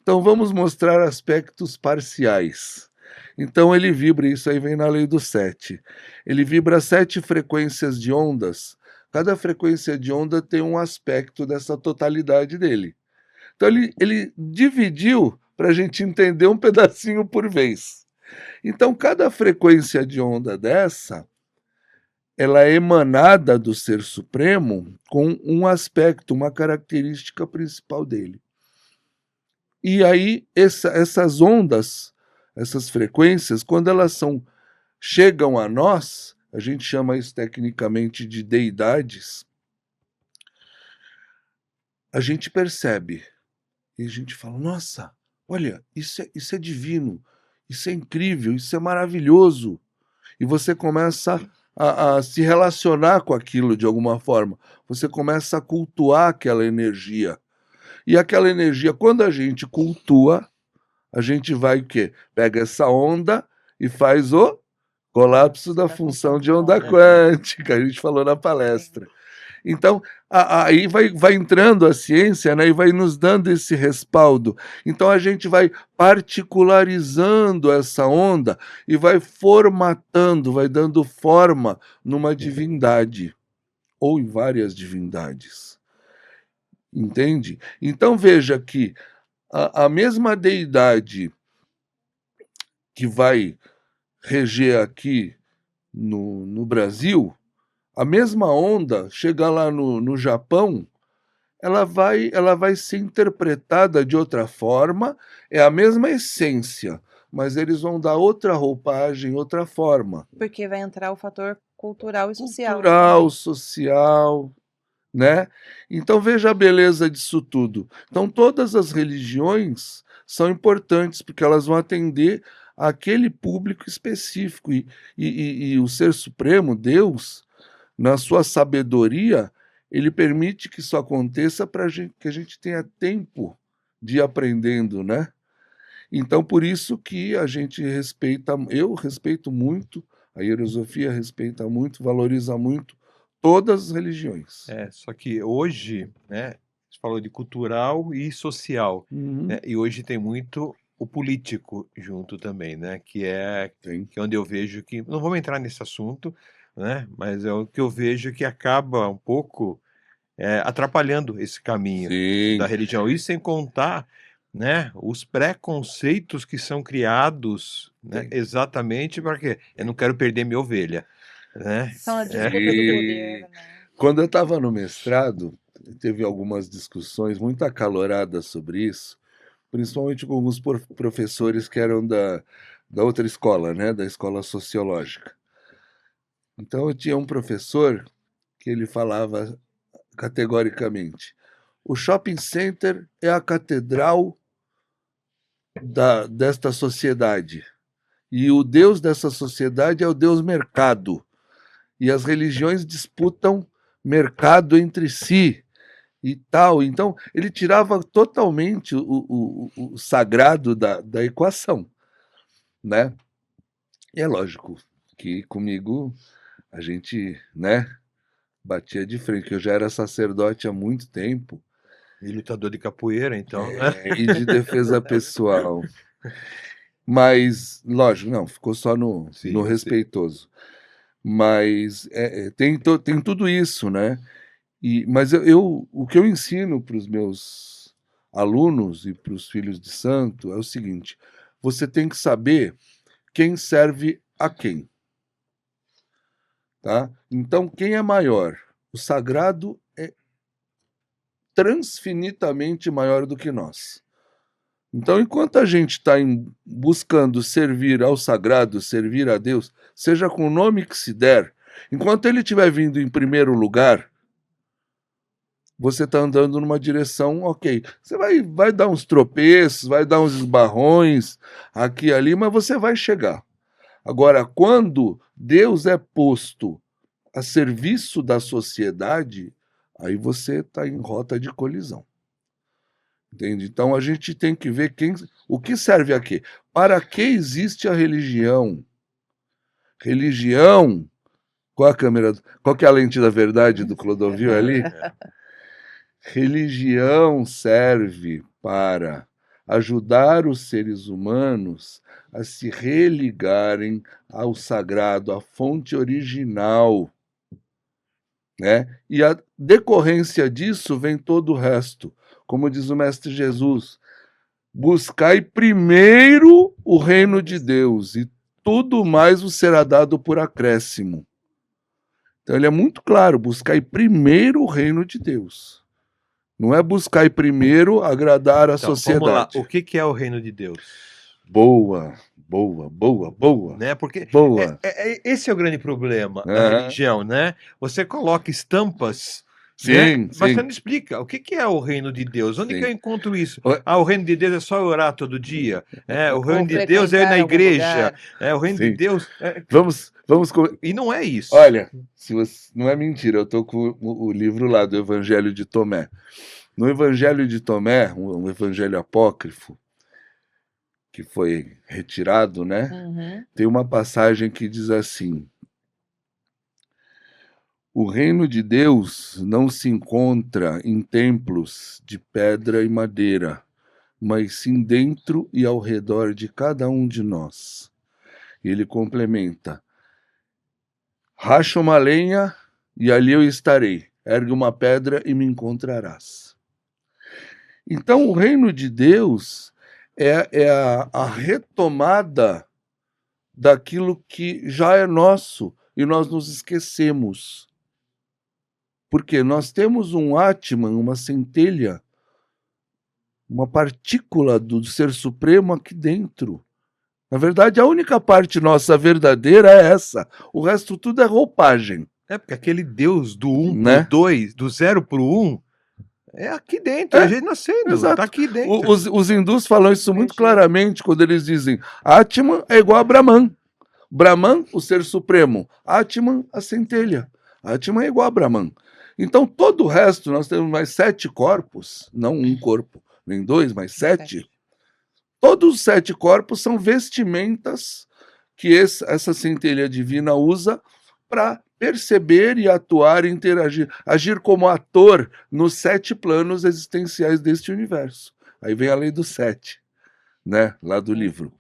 Então vamos mostrar aspectos parciais. Então ele vibra, isso aí vem na lei do 7. Ele vibra 7 frequências de ondas. Cada frequência de onda tem um aspecto dessa totalidade dele. Então ele dividiu para a gente entender um pedacinho por vez. Então cada frequência de onda dessa, ela é emanada do Ser Supremo com um aspecto, uma característica principal dele. E aí essas ondas, essas frequências, quando elas chegam a nós, a gente chama isso tecnicamente de deidades, a gente percebe e a gente fala, nossa, olha, isso é divino, isso é incrível, isso é maravilhoso. E você começa a se relacionar com aquilo de alguma forma. Você começa a cultuar aquela energia. E aquela energia, quando a gente cultua, a gente vai o quê? Pega essa onda e faz o colapso da função de onda quântica. A gente falou na palestra. Então, aí vai entrando a ciência, né, e vai nos dando esse respaldo. Então, a gente vai particularizando essa onda e vai formatando, vai dando forma numa divindade, ou em várias divindades. Entende? Então, veja que a mesma deidade que vai reger aqui no Brasil, a mesma onda chega lá no Japão, ela vai ser interpretada de outra forma, é a mesma essência, mas eles vão dar outra roupagem, outra forma. Porque vai entrar o fator cultural e social. Cultural, também. social, né? Então veja a beleza disso tudo. Então todas as religiões são importantes porque elas vão atender àquele público específico e o Ser Supremo, Deus, na sua sabedoria, ele permite que isso aconteça para que a gente tenha tempo de ir aprendendo, né? Então, por isso que a gente respeita, eu respeito muito, a Iorosofia respeita muito, valoriza muito todas as religiões. Só que hoje, né, você falou de cultural e social, Uhum. né, e hoje tem muito o político junto também, né, que é Tem. que é onde eu vejo que, não vamos entrar nesse assunto, né, mas é o que eu vejo que acaba um pouco atrapalhando esse caminho Sim. da religião. Isso sem contar, né, os preconceitos que são criados, né, Sim. exatamente para quê? Eu não quero perder minha ovelha, né? São a disputa do Sim. poder, né? Quando eu estava no mestrado, teve algumas discussões muito acaloradas sobre isso, principalmente com alguns professores que eram da outra escola, né, da escola sociológica. Então eu tinha um professor que ele falava categoricamente: o shopping center é a catedral desta sociedade. E o Deus dessa sociedade é o Deus mercado. E as religiões disputam mercado entre si e tal. Então, ele tirava totalmente o sagrado da equação, né? E é lógico que comigo a gente, né, batia de frente, que eu já era sacerdote há muito tempo. E lutador de capoeira, então. E de defesa pessoal. Mas, lógico, não, ficou só no respeitoso. Mas tem tudo isso, né? Mas o que eu ensino para os meus alunos e para os filhos de santo é o seguinte: você tem que saber quem serve a quem. Tá? Então, quem é maior? O sagrado é transfinitamente maior do que nós. Então, enquanto a gente está buscando servir ao sagrado, servir a Deus, seja com o nome que se der, enquanto ele estiver vindo em primeiro lugar, você está andando numa direção ok. Você vai dar uns tropeços, vai dar uns esbarrões aqui e ali, mas você vai chegar. Agora, quando Deus é posto a serviço da sociedade, aí você está em rota de colisão. Entende? Então a gente tem que ver o que serve a quê? Para que existe a religião? Religião, qual a câmera? Qual que é a lente da verdade do Clodovil ali? Religião serve para ajudar os seres humanos a se religarem ao sagrado, à fonte original, né? E a decorrência disso vem todo o resto. Como diz o Mestre Jesus, buscai primeiro o reino de Deus e tudo mais vos será dado por acréscimo. Então ele é muito claro, buscai primeiro o reino de Deus. Não é buscar primeiro agradar a sociedade. Vamos lá, o que é o reino de Deus? Boa Boa, boa, boa, né? Porque boa. esse é o grande problema da Aham. religião, né? Você coloca estampas, né? Sim, Mas você sim, não explica o que que é o reino de Deus. Onde que eu sim. encontro isso? Oi, Ah, o reino de Deus é só eu orar todo dia. O Ou reino de Deus é ir frequentar na algum igreja. lugar. O reino de sim. Deus. Vamos. E não é isso. Olha, se você... não é mentira, eu tô com o livro lá do Evangelho de Tomé. No Evangelho de Tomé, um evangelho apócrifo, que foi retirado, né? Uhum. Tem uma passagem que diz assim: o reino de Deus não se encontra em templos de pedra e madeira, mas sim dentro e ao redor de cada um de nós. E ele complementa: racha uma lenha e ali eu estarei. Ergue uma pedra e me encontrarás. Então, o reino de Deus é a retomada daquilo que já é nosso e nós nos esquecemos. Porque nós temos um Atman, uma centelha, uma partícula do Ser Supremo aqui dentro. Na verdade, a única parte nossa verdadeira é essa. O resto tudo é roupagem, Porque aquele Deus do 1 pro né? 2, do 0 pro 1, é aqui dentro, é a É, gente nascendo, tá exato. aqui dentro. Os hindus falam isso muito Energia. claramente quando eles dizem Atman é igual a Brahman. Brahman, o Ser Supremo. Atman, a centelha. Atman é igual a Brahman. Então, todo o resto, nós temos mais 7 corpos, não um corpo, nem 2, mas 7. Todos os 7 corpos são vestimentas que essa centelha divina usa para perceber e atuar e interagir, agir como ator nos 7 planos existenciais deste universo. Aí vem a lei do 7, né, lá do livro.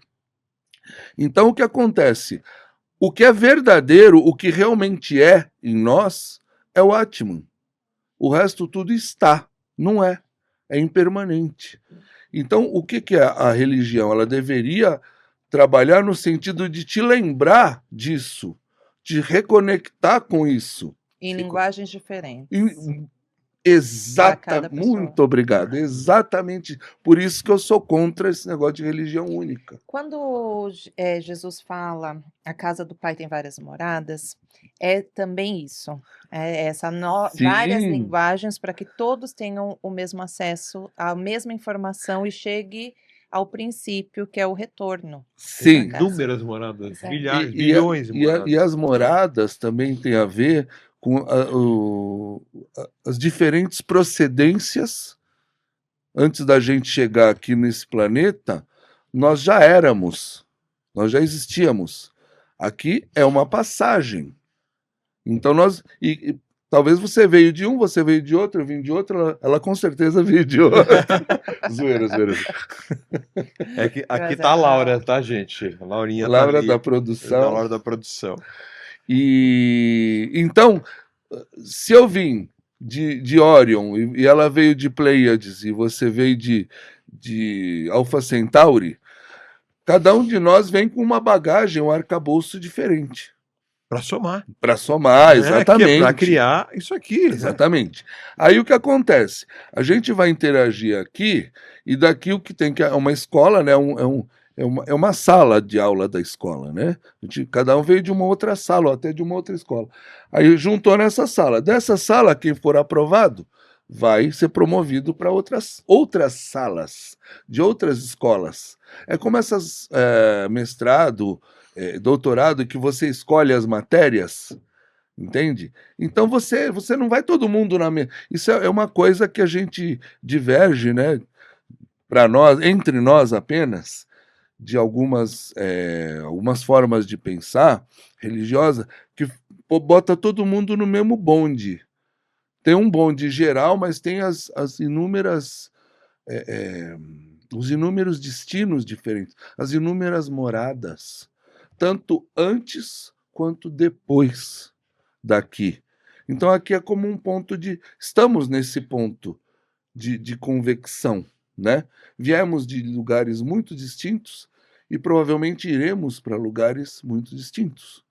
Então, o que acontece? O que é verdadeiro, o que realmente é em nós, é o Atman. O resto tudo está, não é. É impermanente. Então, o que é a religião? Ela deveria trabalhar no sentido de te lembrar disso, te reconectar com isso. Em linguagens diferentes. Para cada pessoa. Muito obrigado. Exatamente por isso que eu sou contra esse negócio de religião única. Quando Jesus fala, a casa do Pai tem várias moradas, é também isso. Várias Sim, linguagens para que todos tenham o mesmo acesso à mesma informação e chegue ao princípio, que é o retorno. sim. casa. Inúmeras moradas, Exato. milhares, bilhões de moradas. E as moradas também têm a ver com as diferentes procedências. Antes da gente chegar aqui nesse planeta, nós já éramos, nós já existíamos. Aqui é uma passagem. Então talvez você veio de um, você veio de outro, eu vim de outro, ela com certeza veio de outro. zoeira. É que aqui Mas tá a é Laura, tá, gente? A Laurinha Laura tá ali, da da produção. Laura da produção. E então, se eu vim de Orion e ela veio de Pleiades e você veio de Alpha Centauri, cada um de nós vem com uma bagagem, um arcabouço diferente. Para somar. Para somar, exatamente. Para criar isso aqui. Exatamente. Aí o que acontece? A gente vai interagir aqui, e daqui o que tem que é uma escola, né? É uma sala de aula da escola, né? Cada um veio de uma outra sala, ou até de uma outra escola. Aí juntou nessa sala. Dessa sala, quem for aprovado vai ser promovido para outras salas, de outras escolas. É como essas mestrado, doutorado, que você escolhe as matérias, entende? Então você não vai todo mundo na mesma. Isso é uma coisa que a gente diverge, né? Para nós, entre nós apenas, de algumas formas de pensar religiosa que bota todo mundo no mesmo bonde. Tem um bonde geral, mas tem as inúmeras os inúmeros destinos diferentes, as inúmeras moradas, tanto antes quanto depois daqui. Então aqui é como um ponto estamos nesse ponto de convecção, né? Viemos de lugares muito distintos e provavelmente iremos para lugares muito distintos,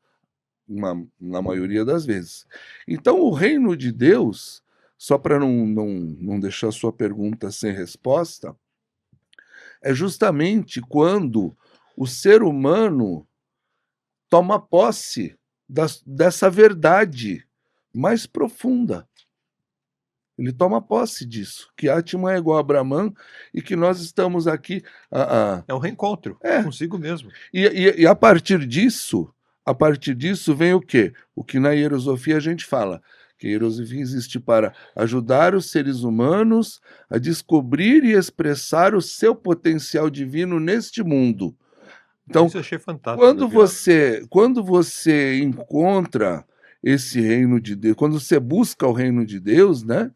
na maioria das vezes. Então o reino de Deus, só para não deixar sua pergunta sem resposta, é justamente quando o ser humano toma posse dessa verdade mais profunda. Ele toma posse disso, que Atman é igual a Brahman e que nós estamos aqui. É um reencontro É. consigo mesmo. E a partir disso vem o quê? O que na Hierosofia a gente fala, que a Hierosofia existe para ajudar os seres humanos a descobrir e expressar o seu potencial divino neste mundo. Então, Isso eu achei fantástico. quando você encontra esse reino de Deus, quando você busca o reino de Deus, né,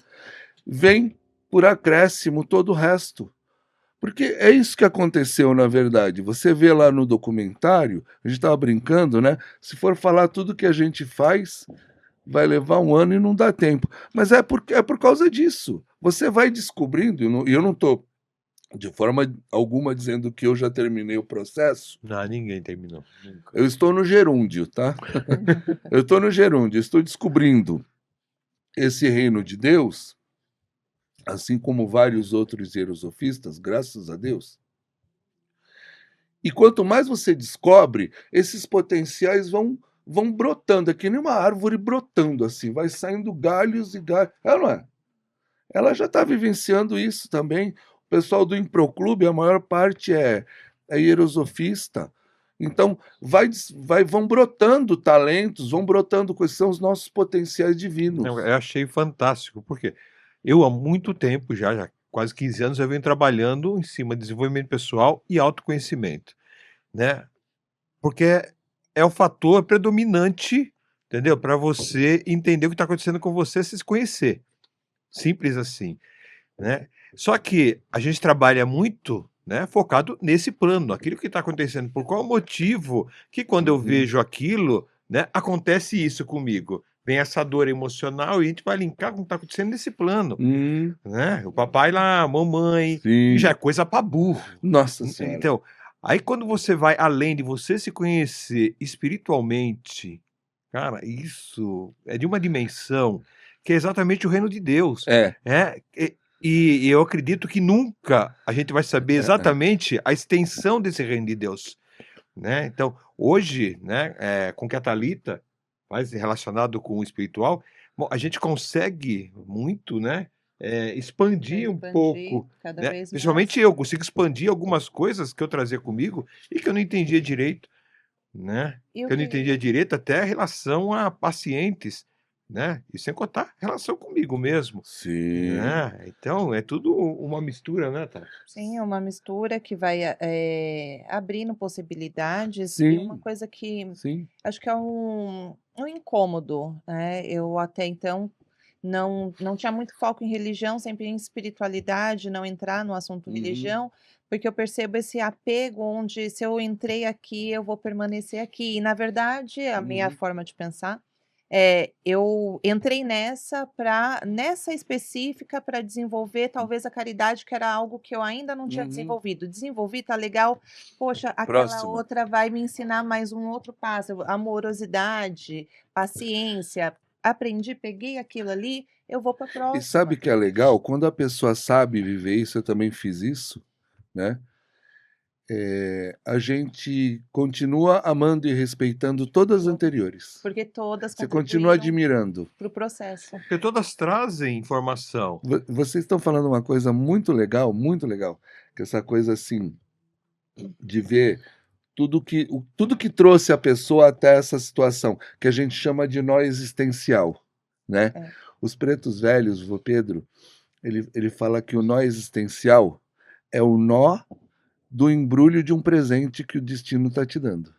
vem por acréscimo todo o resto. Porque é isso que aconteceu, na verdade. Você vê lá no documentário, a gente estava brincando, né? Se for falar tudo que a gente faz, vai levar um ano e não dá tempo. Mas é por causa disso. Você vai descobrindo, e eu não estou de forma alguma dizendo que eu já terminei o processo. Não, ninguém terminou. Nunca. Eu estou no gerúndio, tá? Eu estou no gerúndio, estou descobrindo esse reino de Deus, assim como vários outros hierosofistas, graças a Deus. E quanto mais você descobre, esses potenciais vão brotando, é que nem uma árvore brotando assim, vai saindo galhos e galhos. Ela não é? Ela já está vivenciando isso também. O pessoal do Improclube, a maior parte é hierosofista. Então, vão brotando talentos, vão brotando quais são os nossos potenciais divinos. Eu achei fantástico, porque eu há muito tempo, já quase 15 anos, eu venho trabalhando em cima de desenvolvimento pessoal e autoconhecimento, né? Porque é o fator predominante, entendeu? Para você entender o que está acontecendo com você, se conhecer. Simples assim, né? Só que a gente trabalha muito, né, focado nesse plano, aquilo que está acontecendo. Por qual motivo que quando eu vejo aquilo, né, acontece isso comigo? Vem essa dor emocional e a gente vai linkar com o que está acontecendo nesse plano, né? O papai lá, a mamãe, Sim. já é coisa para burro. Nossa Senhora. Então, aí quando você vai além de você se conhecer espiritualmente, cara, isso é de uma dimensão que é exatamente o reino de Deus. É. E eu acredito que nunca a gente vai saber exatamente a extensão desse reino de Deus, né? Então, hoje, né, com o que a Thalita faz relacionado com o espiritual, bom, a gente consegue muito, né, expandir um pouco, cada né? vez mais. Principalmente eu consigo expandir algumas coisas que eu trazia comigo e que eu não entendia direito, né? E o Que eu não que- entendia direito até a relação a pacientes, né? E sem contar a relação comigo mesmo, Sim. né? Então, é tudo uma mistura, né, Tati? Sim, é uma mistura que vai abrindo possibilidades. E Sim. uma coisa que Sim. acho que é um incômodo, né? Eu até então não tinha muito foco em religião, sempre em espiritualidade, não entrar no assunto religião, porque eu percebo esse apego onde se eu entrei aqui, eu vou permanecer aqui. E, na verdade, a minha forma de pensar eu entrei nessa específica para desenvolver talvez a caridade, que era algo que eu ainda não tinha desenvolvido. Desenvolvi, tá legal. Poxa, aquela Próxima. outra vai me ensinar mais um outro passo. Amorosidade, paciência. Aprendi, peguei aquilo ali, eu vou para a E próxima. sabe que é legal? Quando a pessoa sabe viver isso, eu também fiz isso, né? A gente continua amando e respeitando todas as anteriores. Porque todas Você continua contribuíram admirando. para o processo. Porque todas trazem informação. Vocês estão falando uma coisa muito legal, que essa coisa assim de ver tudo que trouxe a pessoa até essa situação, que a gente chama de nó existencial, né? É. Os pretos velhos, o vô Pedro, ele fala que o nó existencial é o nó do embrulho de um presente que o destino está te dando.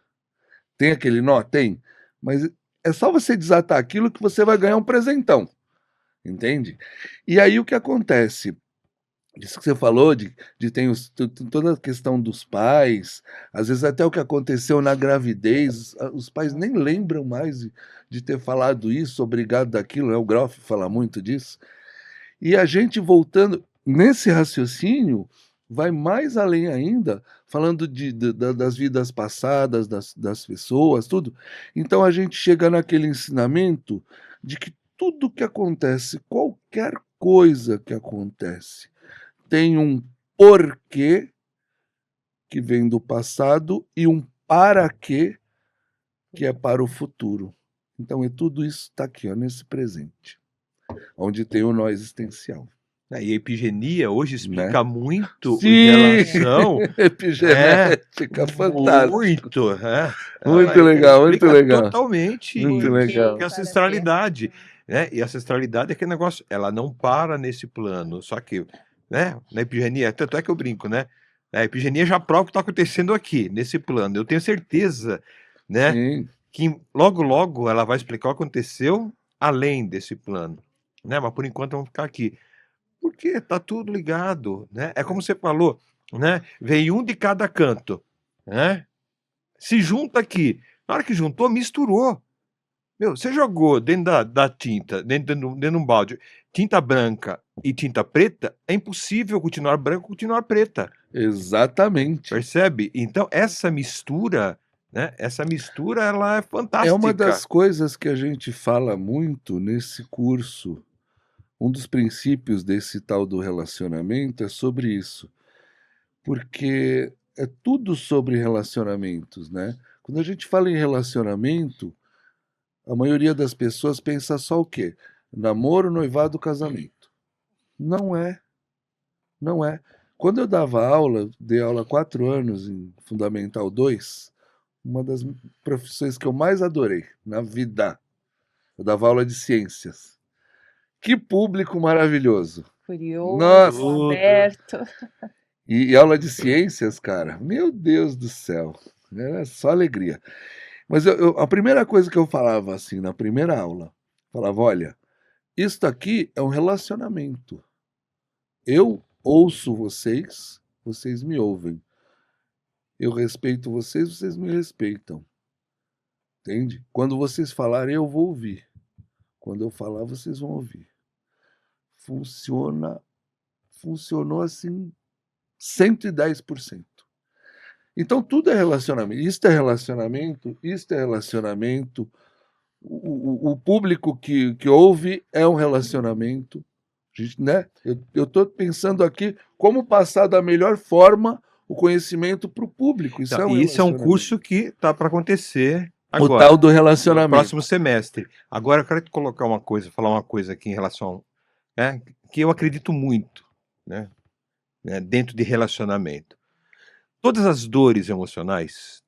Tem aquele nó? Tem. Mas é só você desatar aquilo que você vai ganhar um presentão. Entende? E aí o que acontece? Isso que você falou, de tem toda a questão dos pais, às vezes até o que aconteceu na gravidez, os pais nem lembram mais de ter falado isso, obrigado daquilo, né? O Groff fala muito disso. E a gente voltando nesse raciocínio, vai mais além ainda, falando das vidas passadas, das pessoas, tudo. Então a gente chega naquele ensinamento de que tudo que acontece, qualquer coisa que acontece, tem um porquê que vem do passado, e um para quê, que é para o futuro. Então, tudo isso está aqui, ó, nesse presente, onde tem o nó existencial. E a epigenia hoje explica muito Sim! em relação. Epigenética, fantástico. Muito, Muito legal, muito explica legal. totalmente Muito legal. que a ancestralidade, né? E a ancestralidade é aquele negócio, ela não para nesse plano, só que, né? Na epigenia, tanto é que eu brinco, né? A epigenia já prova o que está acontecendo aqui, nesse plano. Eu tenho certeza, né? Sim. Que logo, logo ela vai explicar o que aconteceu além desse plano, né? Mas por enquanto vamos ficar aqui. Porque tá tudo ligado, né? É como você falou, né? Vem um de cada canto, né? Se junta aqui. Na hora que juntou, misturou. Meu, você jogou dentro da tinta, dentro de um balde, tinta branca e tinta preta, é impossível continuar branca ou continuar preta. Exatamente. Percebe? Então, essa mistura, né? Essa mistura, ela é fantástica. É uma das coisas que a gente fala muito nesse curso. Um dos princípios desse tal do relacionamento é sobre isso. Porque é tudo sobre relacionamentos, né? Quando a gente fala em relacionamento, a maioria das pessoas pensa só o quê? Namoro, noivado, casamento. Não é. Não é. Quando eu dava aula, dei aula há 4 anos em Fundamental 2, uma das profissões que eu mais adorei na vida. Eu dava aula de ciências. Que público maravilhoso. Curioso, Nossa! aberto. E aula de ciências, cara, meu Deus do céu, era só alegria. Mas a primeira coisa que eu falava assim, na primeira aula, falava, olha, isso aqui é um relacionamento. Eu ouço vocês, vocês me ouvem. Eu respeito vocês, vocês me respeitam. Entende? Quando vocês falarem, eu vou ouvir. Quando eu falar, vocês vão ouvir. Funcionou assim 110%. Então tudo é relacionamento. Isto é relacionamento, isto é relacionamento. O público que ouve é um relacionamento. Né? Eu estou pensando aqui como passar da melhor forma o conhecimento para o público. Isso é um Isso é um relacionamento. curso que tá para acontecer O agora, tal do no relacionamento. próximo semestre. Agora eu quero te colocar uma coisa, falar uma coisa aqui em relação, né, que eu acredito muito, né, dentro de relacionamento. Todas as dores emocionais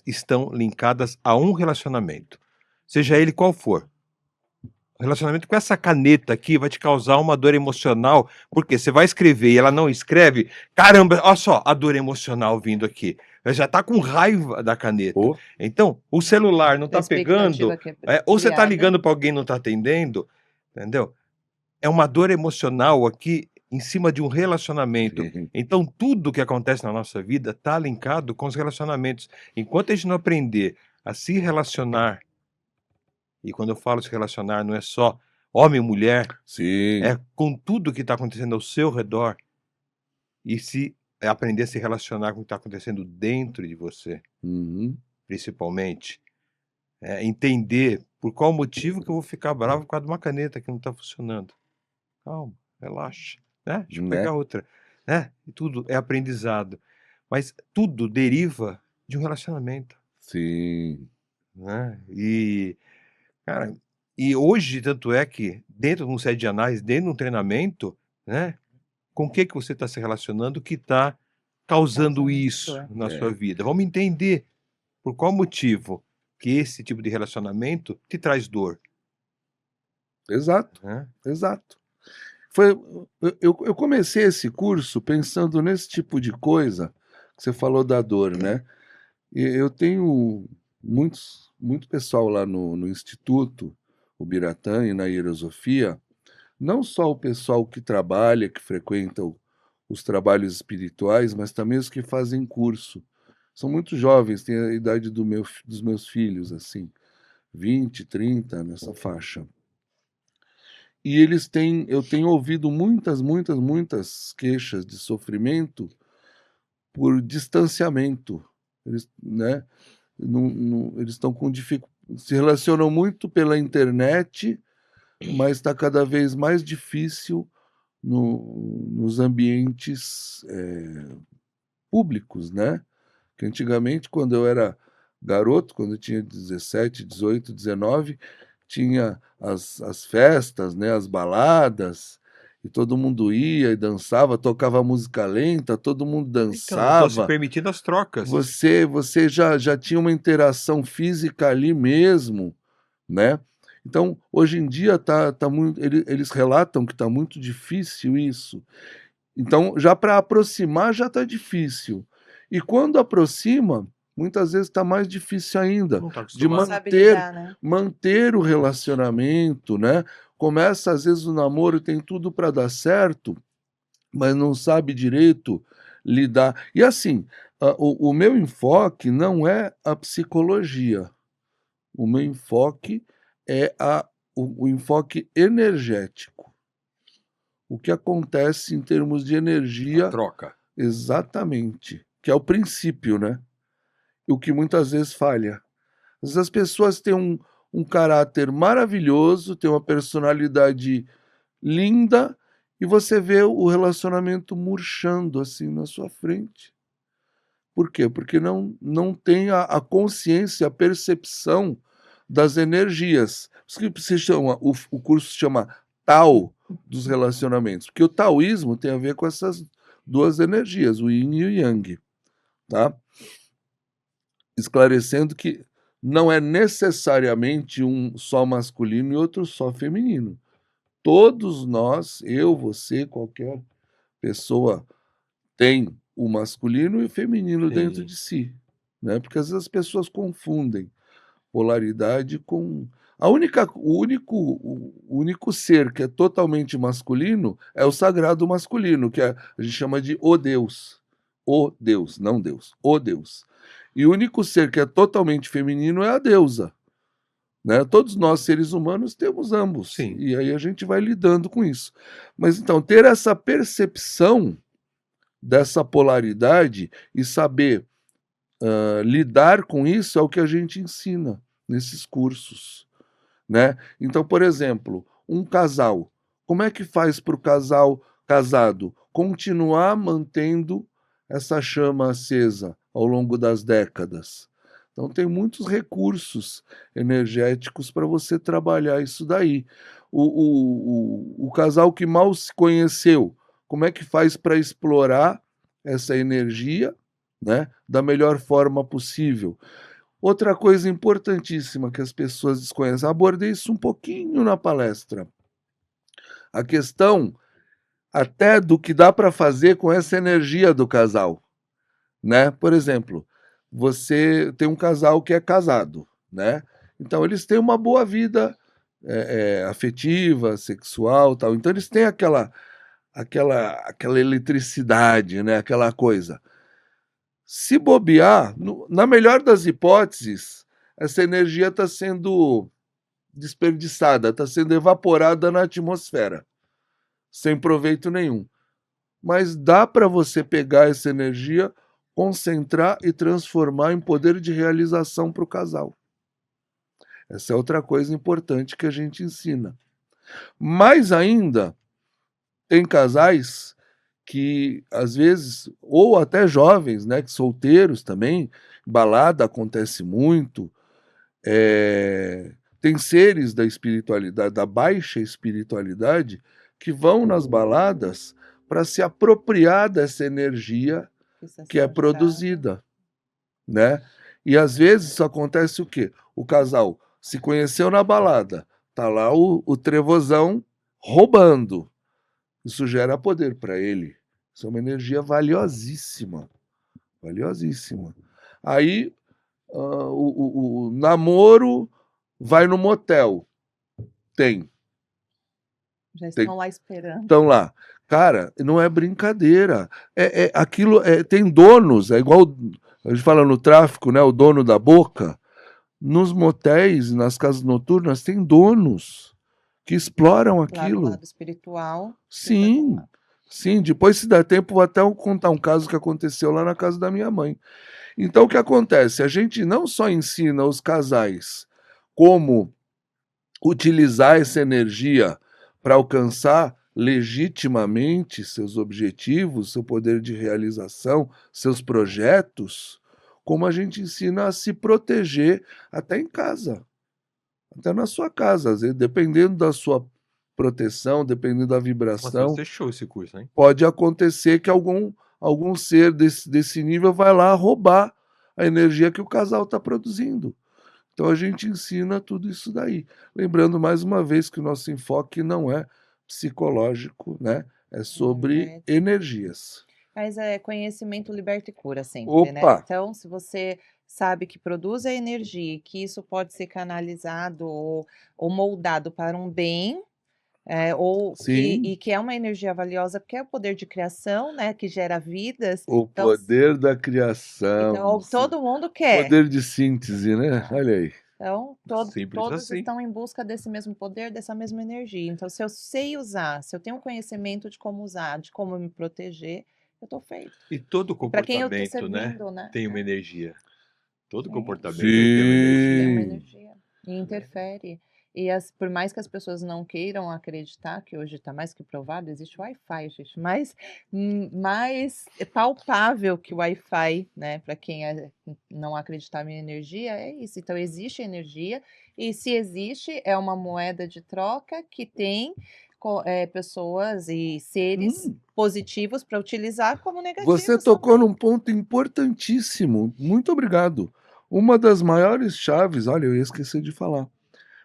estão linkadas a um relacionamento, seja ele qual for. O relacionamento com essa caneta aqui vai te causar uma dor emocional, porque você vai escrever e ela não escreve. Caramba, olha só a dor emocional vindo aqui. Ela já tá com raiva da caneta. Oh. Então, o celular não tá pegando, ou você tá criada. ligando para alguém e não tá atendendo, entendeu? É uma dor emocional aqui em cima de um relacionamento. Sim. Então, tudo que acontece na nossa vida tá linkado com os relacionamentos. Enquanto a gente não aprender a se relacionar, e quando eu falo se relacionar, não é só homem e mulher, Sim. é com tudo que está acontecendo ao seu redor, e se aprender a se relacionar com o que está acontecendo dentro de você, Uhum. principalmente, entender por qual motivo que eu vou ficar bravo por causa de uma caneta que não está funcionando. Calma, relaxa, né? Deixa eu Né? pegar outra, né? E tudo é aprendizado, mas tudo deriva de um relacionamento, Sim. né? E cara, e hoje, tanto é que, dentro de um set de análise, dentro de um treinamento, né? Com o que você está se relacionando que está causando Causando isso dor. na sua vida? Vamos entender por qual motivo que esse tipo de relacionamento te traz dor, Exato. né? Exato. Eu comecei esse curso pensando nesse tipo de coisa que você falou da dor, né? E eu tenho muito pessoal lá no Instituto, o Biratã e na Hierosofia, não só o pessoal que trabalha, que frequenta os trabalhos espirituais, mas também os que fazem curso. São muito jovens, têm a idade dos meus filhos, assim, 20, 30, nessa faixa. E eu tenho ouvido muitas queixas de sofrimento por distanciamento. Eles, né, eles estão com dificuldade, se relacionam muito pela internet, mas está cada vez mais difícil nos ambientes públicos, né? Que antigamente, quando eu era garoto, quando eu tinha 17, 18, 19, tinha as festas, né? As baladas, e todo mundo ia e dançava, tocava música lenta, todo mundo Então, estão se dançava. permitindo as trocas. Você já tinha uma interação física ali mesmo, né? Então, hoje em dia tá muito, eles relatam que está muito difícil isso. Então, já para aproximar já está difícil. E quando aproxima, muitas vezes está mais difícil ainda Não está de Não acostumado. sabe lidar, né? manter o relacionamento, né? Começa, às vezes, o namoro tem tudo para dar certo, mas não sabe direito lidar. E assim, o meu enfoque não é a psicologia. O meu enfoque é o enfoque energético. O que acontece em termos de A energia, troca. exatamente, que é o princípio, né? E o que muitas vezes falha. Às vezes as pessoas têm um caráter maravilhoso, têm uma personalidade linda, e você vê o relacionamento murchando assim na sua frente. Por quê? Porque não tem a consciência, a percepção das energias. Por isso que se chama, o curso se chama Tao dos relacionamentos, porque o taoísmo tem a ver com essas duas energias, o yin e o yang, tá? Esclarecendo que não é necessariamente um só masculino e outro só feminino. Todos nós, eu, você, qualquer pessoa tem o masculino e o feminino dentro Sim. de si, né? Porque às vezes as pessoas confundem polaridade com o único ser que é totalmente masculino é o sagrado masculino, que a gente chama de o Deus, não Deus, o Deus. E o único ser que é totalmente feminino é a deusa, né? Todos nós, seres humanos, temos ambos. Sim. E aí a gente vai lidando com isso. Mas então, ter essa percepção dessa polaridade e saber lidar com isso é o que a gente ensina nesses cursos, né? Então, por exemplo, um casal, como é que faz para o casal casado continuar mantendo essa chama acesa ao longo das décadas? Então, tem muitos recursos energéticos para você trabalhar isso daí. O casal que mal se conheceu, como é que faz para explorar essa energia, né, da melhor forma possível? Outra coisa importantíssima que as pessoas desconhecem, abordei isso um pouquinho na palestra, a questão até do que dá para fazer com essa energia do casal, né? Por exemplo, você tem um casal que é casado, né? Então eles têm uma boa vida afetiva, sexual, tal. Então eles têm aquela eletricidade, né? Aquela coisa. Se bobear, na melhor das hipóteses, essa energia está sendo desperdiçada, está sendo evaporada na atmosfera, sem proveito nenhum. Mas dá para você pegar essa energia, concentrar e transformar em poder de realização para o casal. Essa é outra coisa importante que a gente ensina. Mais ainda, tem casais que às vezes, ou até jovens, né, que solteiros também, balada acontece muito, tem seres da espiritualidade, da baixa espiritualidade, que vão nas baladas para se apropriar dessa energia que é produzida, né? E às vezes isso acontece o quê? O casal se conheceu na balada, tá lá o trevozão roubando. Isso gera poder para ele. Isso é uma energia valiosíssima. Valiosíssima. Aí o namoro vai no motel. Tem. Já estão lá esperando. Estão lá. Cara, não é brincadeira. Aquilo tem donos, é igual a gente fala no tráfico, né? O dono da boca. Nos motéis, nas casas noturnas, tem donos que exploram Lá do aquilo. lado espiritual. Sim, sim. Depois, se der tempo, vou até contar um caso que aconteceu lá na casa da minha mãe. Então, o que acontece? A gente não só ensina os casais como utilizar essa energia para alcançar legitimamente seus objetivos, seu poder de realização, seus projetos, como a gente ensina a se proteger até em casa, até na sua casa. Às vezes, dependendo da sua proteção, dependendo da Nossa, vibração, você show esse curso, hein? pode acontecer que algum ser desse nível vai lá roubar a energia que o casal está produzindo. Então a gente ensina tudo isso daí. Lembrando mais uma vez que o nosso enfoque não é psicológico, né? É sobre É, energias. mas é conhecimento liberta e cura sempre, né? Opa! Então, se você sabe que produz a energia, e que isso pode ser canalizado ou moldado para um bem, Sim, e que é uma energia valiosa, porque é o poder de criação, né? Que gera vidas. o Então, poder da criação, todo mundo quer. poder de síntese, né? Olha aí. Então, Simples todos assim. estão em busca desse mesmo poder, dessa mesma energia. Então, se eu sei usar, se eu tenho conhecimento de como usar, de como me proteger, eu tô feito. E todo E para quem eu tô comportamento, né, servindo, né? tem uma energia. Todo É, comportamento ele tem uma energia. tem uma Sim. energia e interfere. Por mais que as pessoas não queiram acreditar, que hoje está mais que provado, existe Wi-Fi, gente, mais palpável que o Wi-Fi, né? Para quem não acreditar em energia, é isso. Então, existe energia, e se existe, é uma moeda de troca que tem pessoas e seres positivos para utilizar como negativos Você tocou também. num ponto importantíssimo. Muito obrigado. Uma das maiores chaves, olha, eu ia esquecer de falar.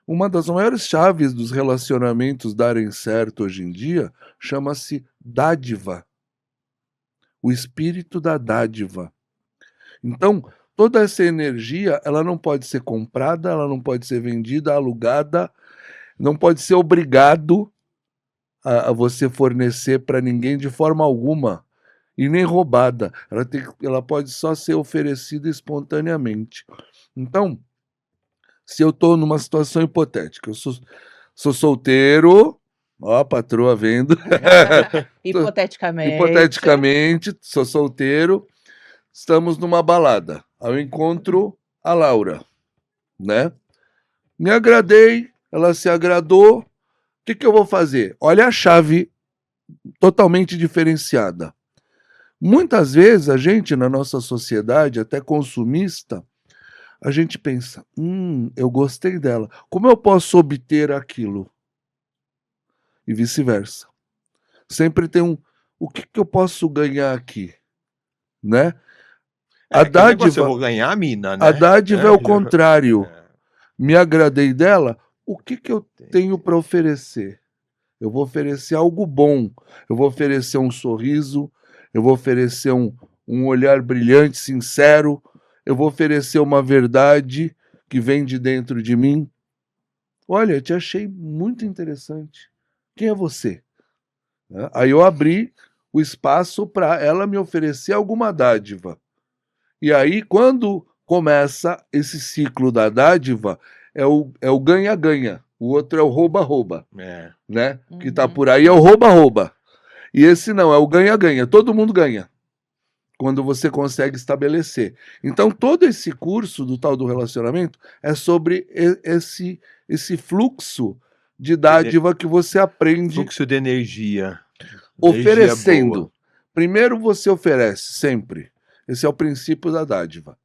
Uma das maiores chaves dos relacionamentos darem certo hoje em dia chama-se dádiva. O espírito da dádiva. Então, toda essa energia, ela não pode ser comprada, ela não pode ser vendida, alugada, não pode ser obrigado a você fornecer para ninguém de forma alguma e nem roubada. Ela pode só ser oferecida espontaneamente. Então, se eu estou numa situação hipotética, eu sou solteiro, ó, a patroa vendo, Hipoteticamente. hipoteticamente, sou solteiro, estamos numa balada. Aí eu encontro a Laura, né? Me agradei, ela se agradou. O que eu vou fazer? Olha a chave totalmente diferenciada. Muitas vezes a gente, na nossa sociedade, até consumista, a gente pensa, eu gostei dela. Como eu posso obter aquilo? E vice-versa. Sempre tem o que eu posso ganhar aqui? Né? A Aquele negócio, eu dádiva, vou ganhar a mina, né? a dádiva é o contrário. É. Me agradei dela, o que eu tenho para oferecer? Eu vou oferecer algo bom. Eu vou oferecer um sorriso, eu vou oferecer um olhar brilhante, sincero, eu vou oferecer uma verdade que vem de dentro de mim. Olha, eu te achei muito interessante. Quem é você? Né? Aí eu abri o espaço para ela me oferecer alguma dádiva. E aí, quando começa esse ciclo da dádiva, é o ganha-ganha. O outro é o rouba-rouba. É. Né? Que tá Uhum. por aí é o rouba-rouba. E esse não, é o ganha-ganha. Todo mundo ganha quando você consegue estabelecer. Então, todo esse curso do tal do relacionamento é sobre esse fluxo de dádiva que você aprende Fluxo de energia. oferecendo. Energia boa. Primeiro você oferece, sempre. Esse é o princípio da dádiva.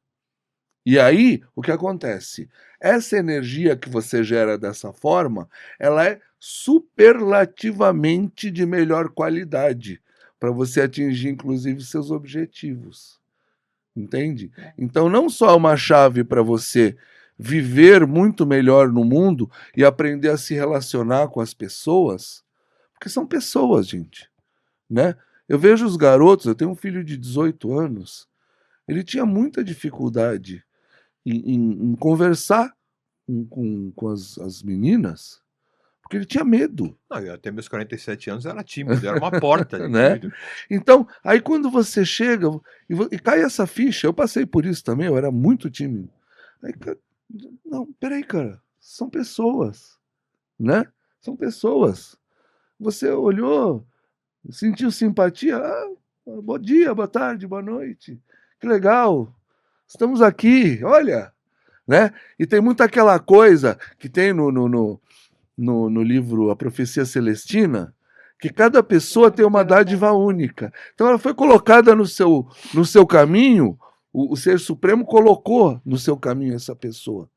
E aí, o que acontece? Essa energia que você gera dessa forma, ela é superlativamente de melhor qualidade para você atingir, inclusive, seus objetivos. Entende? Então, não só é uma chave para você viver muito melhor no mundo e aprender a se relacionar com as pessoas, porque são pessoas, gente, né? Eu vejo os garotos, eu tenho um filho de 18 anos, ele tinha muita dificuldade em conversar com as meninas, porque ele tinha medo. Não, eu até meus 47 anos era tímido, era uma porta de Né? tímido. Então, aí quando você chega e cai essa ficha, eu passei por isso também, eu era muito tímido. Aí, não, peraí, cara, são pessoas, né? São pessoas. Você olhou, sentiu simpatia, bom dia, boa tarde, boa noite, que legal, estamos aqui, olha, né? E tem muito aquela coisa que tem no livro A Profecia Celestina, Que cada pessoa tem uma dádiva única. Então ela foi colocada no seu caminho, o Ser Supremo colocou no seu caminho essa pessoa.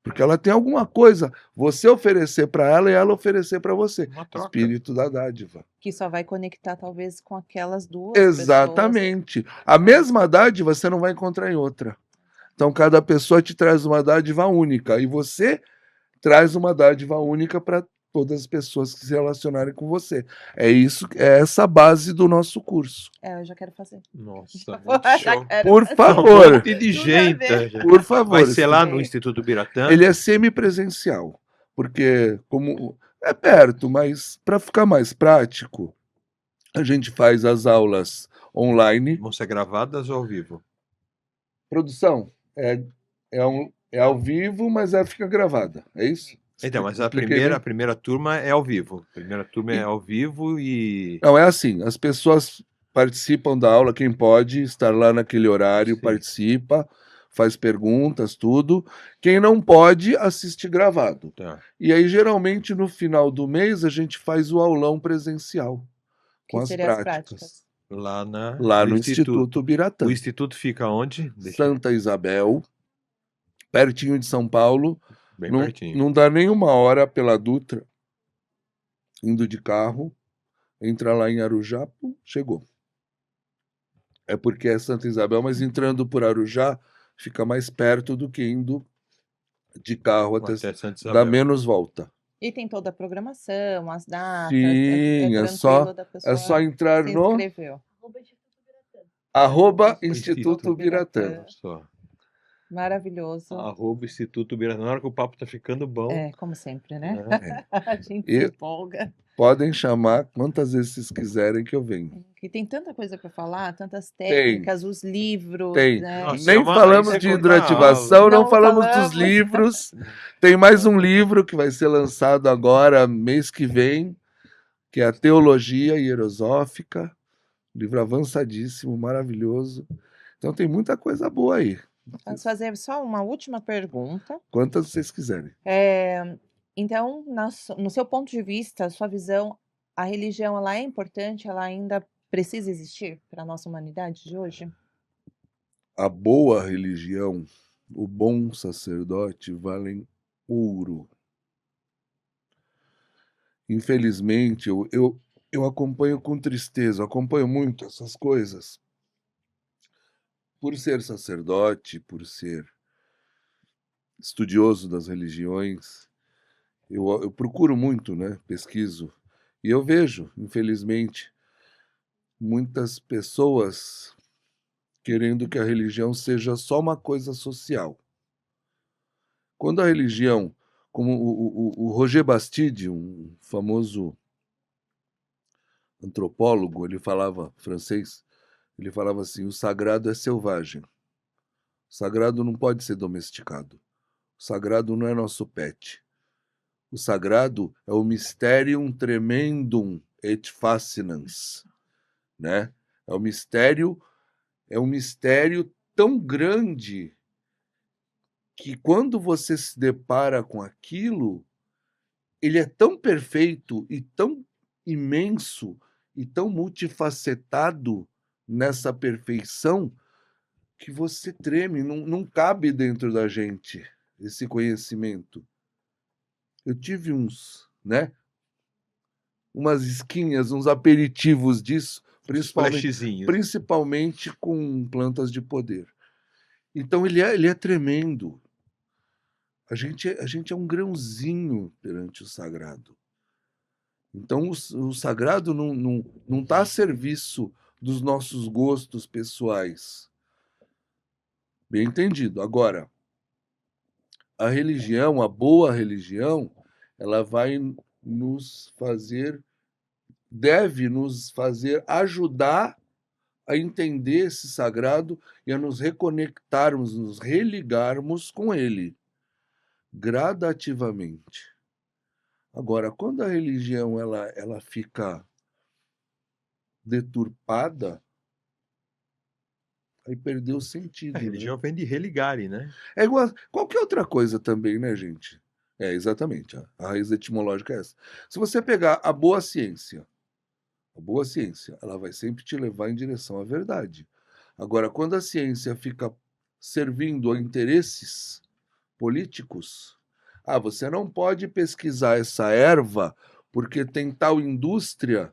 Porque ela tem alguma coisa, você oferecer para ela e ela oferecer para você. Uma troca. Espírito da dádiva. Que só vai conectar, talvez, com aquelas duas pessoas. Exatamente. A mesma dádiva você não vai encontrar em outra. Então cada pessoa te traz uma dádiva única e você traz uma dádiva única para todas as pessoas que se relacionarem com você. É essa a base do nosso curso. Eu já quero fazer. Nossa, Já muito show. quero Por fazer. Um favor, monte de gente. ver. por favor. Vai ser lá Sim. no Instituto Biratã? Ele é semipresencial, porque como é perto, mas para ficar mais prático, a gente faz as aulas online. Vão ser gravadas ou ao vivo? Produção é ao vivo, mas fica gravada. É isso? Então, mas a Expliquei bem? primeira turma é ao vivo. A primeira turma é ao vivo e... Não, é assim, as pessoas participam da aula, quem pode estar lá naquele horário Sim. participa, faz perguntas, tudo. Quem não pode, assiste gravado. Tá. E aí, geralmente, no final do mês, a gente faz o aulão presencial, com Que as seriam as práticas. Lá Lá no Instituto Biratã. O Instituto fica onde? Santa Isabel, pertinho de São Paulo. Bem Não, pertinho. não dá nem uma hora pela Dutra, indo de carro, entra lá em Arujá, pum, chegou. É porque é Santa Isabel, mas entrando por Arujá fica mais perto do que indo de carro até Santa dá Isabel. menos volta. E tem toda a programação, as datas. Sim, é tranquilo da pessoa só entrar se no inscreveu. @Instituto Biratã. Só. Maravilhoso. @Instituto Biratã. Na hora que o papo tá ficando bom. Como sempre, né? né? A gente E- se empolga. Podem chamar quantas vezes vocês quiserem que eu venho. Que tem tanta coisa para falar, tantas técnicas, os livros. Tem. Né? Nossa, Nem falamos isso é de contar hidroativação, aula. não Não falamos dos falamos. livros. Tem mais um livro que vai ser lançado agora, mês que vem, que é a Teologia Hierosófica. Livro avançadíssimo, maravilhoso. Então tem muita coisa boa aí. Vamos fazer só uma última pergunta. Quantas vocês quiserem. Então, no seu ponto de vista, sua visão, a religião ela é importante? Ela ainda precisa existir para a nossa humanidade de hoje? A boa religião, o bom sacerdote valem ouro. Infelizmente, eu acompanho com tristeza, acompanho muito essas coisas. Por ser sacerdote, por ser estudioso das religiões, eu procuro muito, né? Pesquiso. E eu vejo, infelizmente, muitas pessoas querendo que a religião seja só uma coisa social. Quando a religião, como o Roger Bastide, um famoso antropólogo, ele falava francês, ele falava assim: o sagrado é selvagem. O sagrado não pode ser domesticado. O sagrado não é nosso pet. O sagrado é o mysterium tremendum et fascinans, né? É um mistério tão grande que quando você se depara com aquilo, ele é tão perfeito e tão imenso e tão multifacetado nessa perfeição que você treme, não cabe dentro da gente esse conhecimento. Eu tive umas esquinhas, uns aperitivos disso, principalmente com plantas de poder. Então ele é tremendo. A gente é um grãozinho perante o sagrado. Então o sagrado não está a serviço dos nossos gostos pessoais. Bem entendido. Agora, a religião, a boa religião, ela deve nos fazer ajudar a entender esse sagrado e a nos reconectarmos, nos religarmos com ele, gradativamente. Agora, quando a religião ela fica deturpada, aí perdeu o sentido. A religião vem de religare, né? É igual qualquer outra coisa também, né, gente? Exatamente. A raiz etimológica é essa. Se você pegar a boa ciência, A boa ciência, ela vai sempre te levar em direção à verdade. Agora, quando a ciência fica servindo a interesses políticos, você não pode pesquisar essa erva porque tem tal indústria,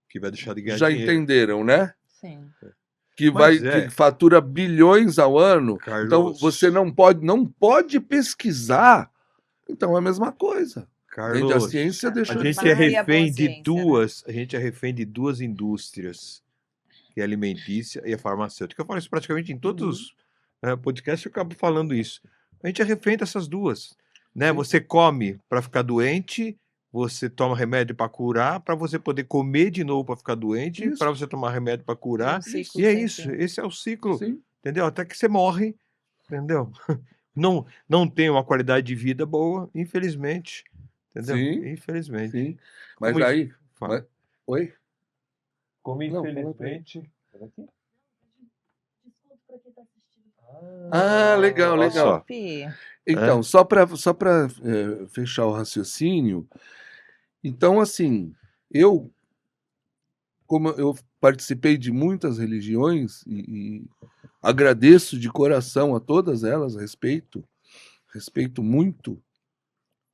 Que vai deixar de ganhar já dinheiro. entenderam, né? Sim. Mas Que fatura bilhões ao ano. Carlos, Então você não pode pesquisar. Então é a mesma coisa. Entende? A Carlos, ciência deixou a de gente ser. é Maria, boa refém de ciência, né? duas, a gente é refém de duas indústrias, que é a alimentícia e a farmacêutica. Eu falo isso praticamente em todos os podcasts, eu acabo falando isso. A gente é refém dessas duas, né? Sim. Você come para ficar doente, você toma remédio para curar, para você poder comer de novo para ficar doente, Isso. para você tomar remédio para curar. Um ciclo E é sem isso, fim. esse é o ciclo, Sim. entendeu? Até que você morre, entendeu? Não tem uma qualidade de vida boa, infelizmente, entendeu? Sim. Infelizmente. Sim. Mas Como aí. Fala. Oi? Como Não, fala pra ele. infelizmente. Legal, Olha legal. só. Pi. Então, só para fechar o raciocínio, então, assim, como eu participei de muitas religiões e agradeço de coração a todas elas, respeito muito o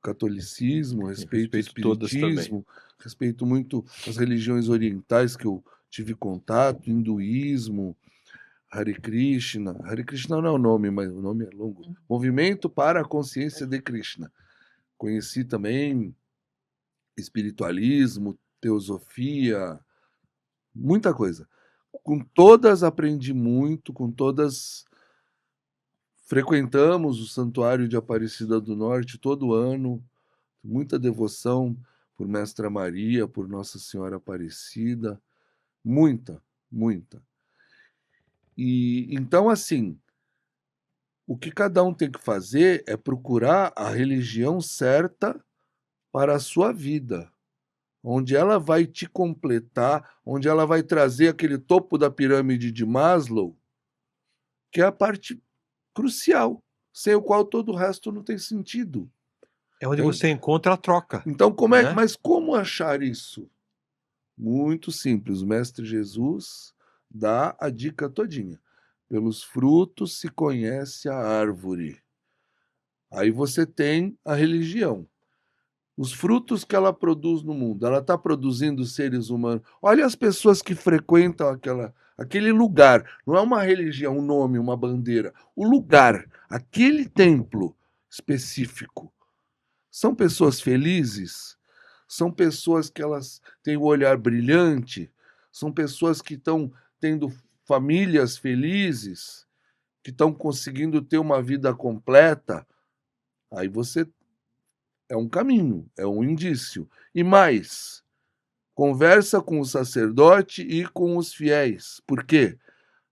catolicismo, respeito o Respeito todas também. espiritismo, respeito muito as religiões orientais que eu tive contato, hinduísmo, Hare Krishna não é o nome, mas o nome é longo. Movimento para a Consciência de Krishna. Conheci também espiritualismo, teosofia, muita coisa. Com todas aprendi muito, com todas frequentamos o Santuário de Aparecida do Norte todo ano, muita devoção por Mestra Maria, por Nossa Senhora Aparecida, muita, muita. E então, assim, o que cada um tem que fazer é procurar a religião certa para a sua vida, onde ela vai te completar, onde ela vai trazer aquele topo da pirâmide de Maslow, que é a parte crucial, sem o qual todo o resto não tem sentido. É onde você encontra a troca. Então, né? mas como achar isso? Muito simples. O Mestre Jesus dá a dica todinha. Pelos frutos se conhece a árvore. Aí você tem a religião. Os frutos que ela produz no mundo, ela está produzindo seres humanos. Olha as pessoas que frequentam aquele lugar. Não é uma religião, um nome, uma bandeira. O lugar, aquele templo específico. São pessoas felizes? São pessoas que elas têm o olhar brilhante? São pessoas que estão tendo famílias felizes? Que estão conseguindo ter uma vida completa? Aí você é um caminho, é um indício. E mais, conversa com o sacerdote e com os fiéis. Por quê?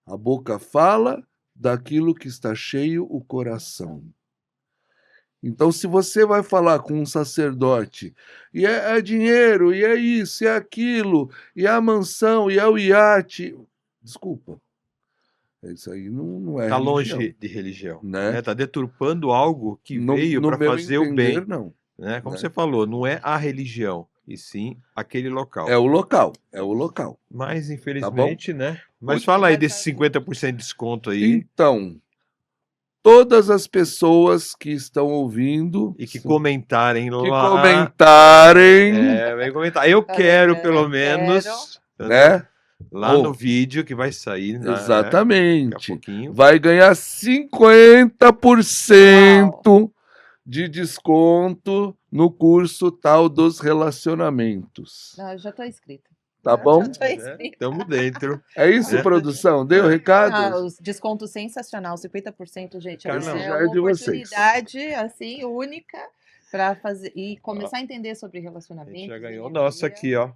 A boca fala daquilo que está cheio o coração. Então, se você vai falar com um sacerdote, e é dinheiro, e é isso, e é aquilo, e é a mansão, e é o iate. Desculpa. Isso aí não é Tá religião, longe de religião. né? Tá deturpando algo que No veio para meu fazer o bem. entender, não. Né? Como né? você falou, não é a religião, e sim aquele local. É o local, é o local. Mas, infelizmente, né? Mas Muito fala aí bom. desse 50% de desconto aí. Então, todas as pessoas que estão ouvindo E que comentarem que lá. comentarem, Vai comentar. Eu quero, pelo menos, né? lá no vídeo que vai sair. Daqui a Exatamente. pouquinho. Vai ganhar 50% de desconto no curso tal dos relacionamentos. Não, eu já estou inscrita. Tá bom? Já tô inscrita. Tamo dentro. É isso, produção? Deu o recado? Os desconto sensacional, 50%, gente. Carlão, Essa é já é uma de vocês. oportunidade, assim, única para fazer e começar a entender sobre A relacionamento. gente já ganhou. Nossa, aqui, ó.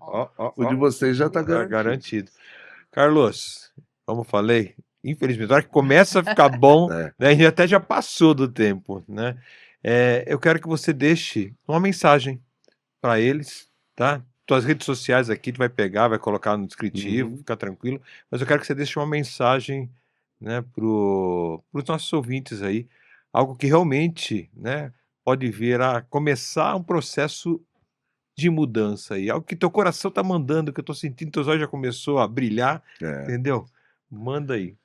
O de vocês já tá garantido. Garantido. Carlos, como falei, infelizmente, na hora que começa a ficar bom, É. né, a gente até já passou do tempo, né? Eu quero que você deixe uma mensagem para eles, tá? Tuas redes sociais aqui, tu vai pegar, vai colocar no descritivo, fica tranquilo. Mas eu quero que você deixe uma mensagem, né, pros nossos ouvintes aí, algo que realmente, né, pode vir a começar um processo de mudança aí. Algo que teu coração tá mandando, que eu tô sentindo, teus olhos já começou a brilhar, É. entendeu? Manda aí.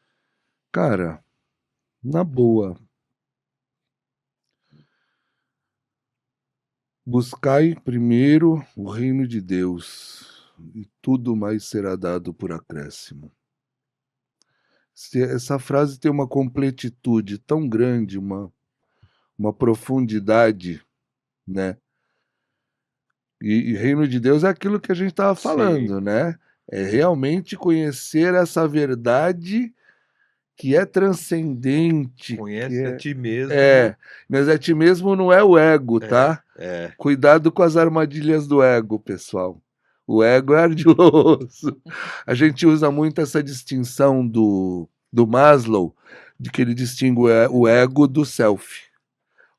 Cara, na boa, buscai primeiro o reino de Deus e tudo mais será dado por acréscimo. Essa frase tem uma completitude tão grande, uma profundidade, né? E reino de Deus é aquilo que a gente estava Sim. falando, né? É realmente conhecer essa verdade que é transcendente, que Conhece a ti mesmo. mas a ti mesmo não é o ego, tá? É. Cuidado com as armadilhas do ego, pessoal. O ego é ardiloso. A gente usa muito essa distinção do Maslow, de que ele distingue o ego do self,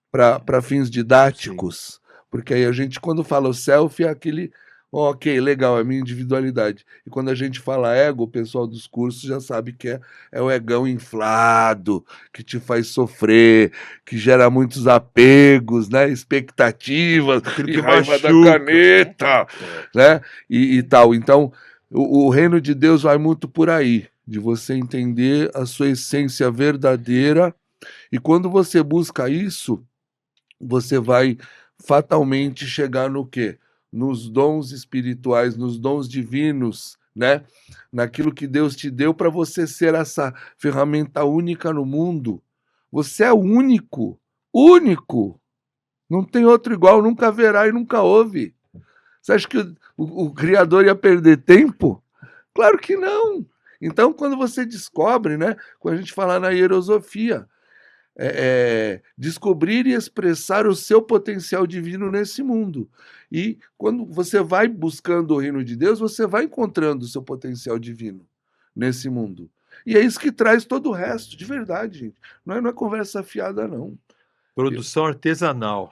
para fins didáticos. Porque aí a gente, quando fala o self, é aquele, ok, legal, é a minha individualidade. E quando a gente fala ego, o pessoal dos cursos já sabe que é o egão inflado, que te faz sofrer, que gera muitos apegos, né? Expectativas, Aquilo e que raiva da machuca. caneta, né? E tal. Então, o reino de Deus vai muito por aí, de você entender a sua essência verdadeira. E quando você busca isso, você vai fatalmente chegar no quê? Nos dons espirituais, nos dons divinos, né? Naquilo que Deus te deu para você ser essa ferramenta única no mundo. Você é único, único. Não tem outro igual, nunca haverá e nunca houve. Você acha que o Criador ia perder tempo? Claro que não. Então, quando você descobre, né? Quando a gente fala na hierosofia, descobrir e expressar o seu potencial divino nesse mundo. E quando você vai buscando o reino de Deus, você vai encontrando o seu potencial divino nesse mundo. E é isso que traz todo o resto, de verdade, gente. Não é conversa fiada, não. Produção artesanal.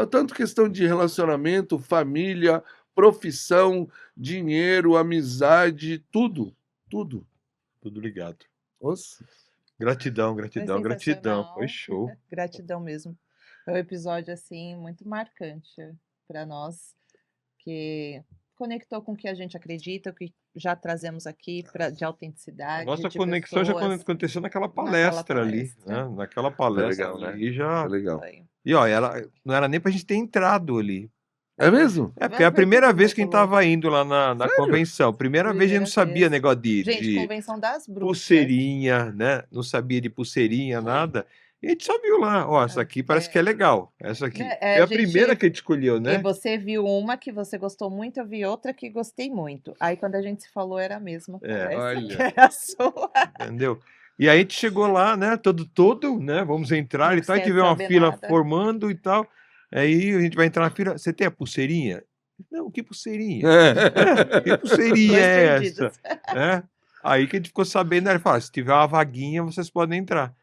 Tanto questão de relacionamento, família, profissão, dinheiro, amizade, tudo. Tudo. Tudo ligado. Nossa. Gratidão, gratidão, Foi gratidão. sensacional. Foi show. Gratidão mesmo. É um episódio assim muito marcante para nós, que conectou com o que a gente acredita, o que já trazemos aqui de A autenticidade, nossa de conexão já pessoas. aconteceu naquela palestra ali, palestra. né? Naquela palestra legal, né? ali já. Foi legal. Foi. E ó, não era nem pra gente ter entrado ali. É mesmo? É, porque é a Foi primeira tudo vez que a muito gente tava indo lá na convenção. Primeira vez a gente não sabia vez. negócio Gente, de convenção das bruxas. pulseirinha, né? Não sabia de pulseirinha, nada. E a gente só viu lá, ó, essa aqui parece que é legal. Essa aqui. Foi a primeira que a gente escolheu, E né? você viu uma que você gostou muito, eu vi outra que gostei muito. Aí quando a gente se falou era a mesma. Olha. Que era a sua. Entendeu? E aí a gente chegou lá, né? Todo, né? Vamos entrar e tal. A gente Sem vê uma saber fila nada. formando e tal. Aí a gente vai entrar na fila. Você tem a pulseirinha? Não, que pulseirinha? Que pulseirinha Dois é perdidos. essa? É? Aí que a gente ficou sabendo, né? Ele falou: se tiver uma vaguinha, vocês podem entrar.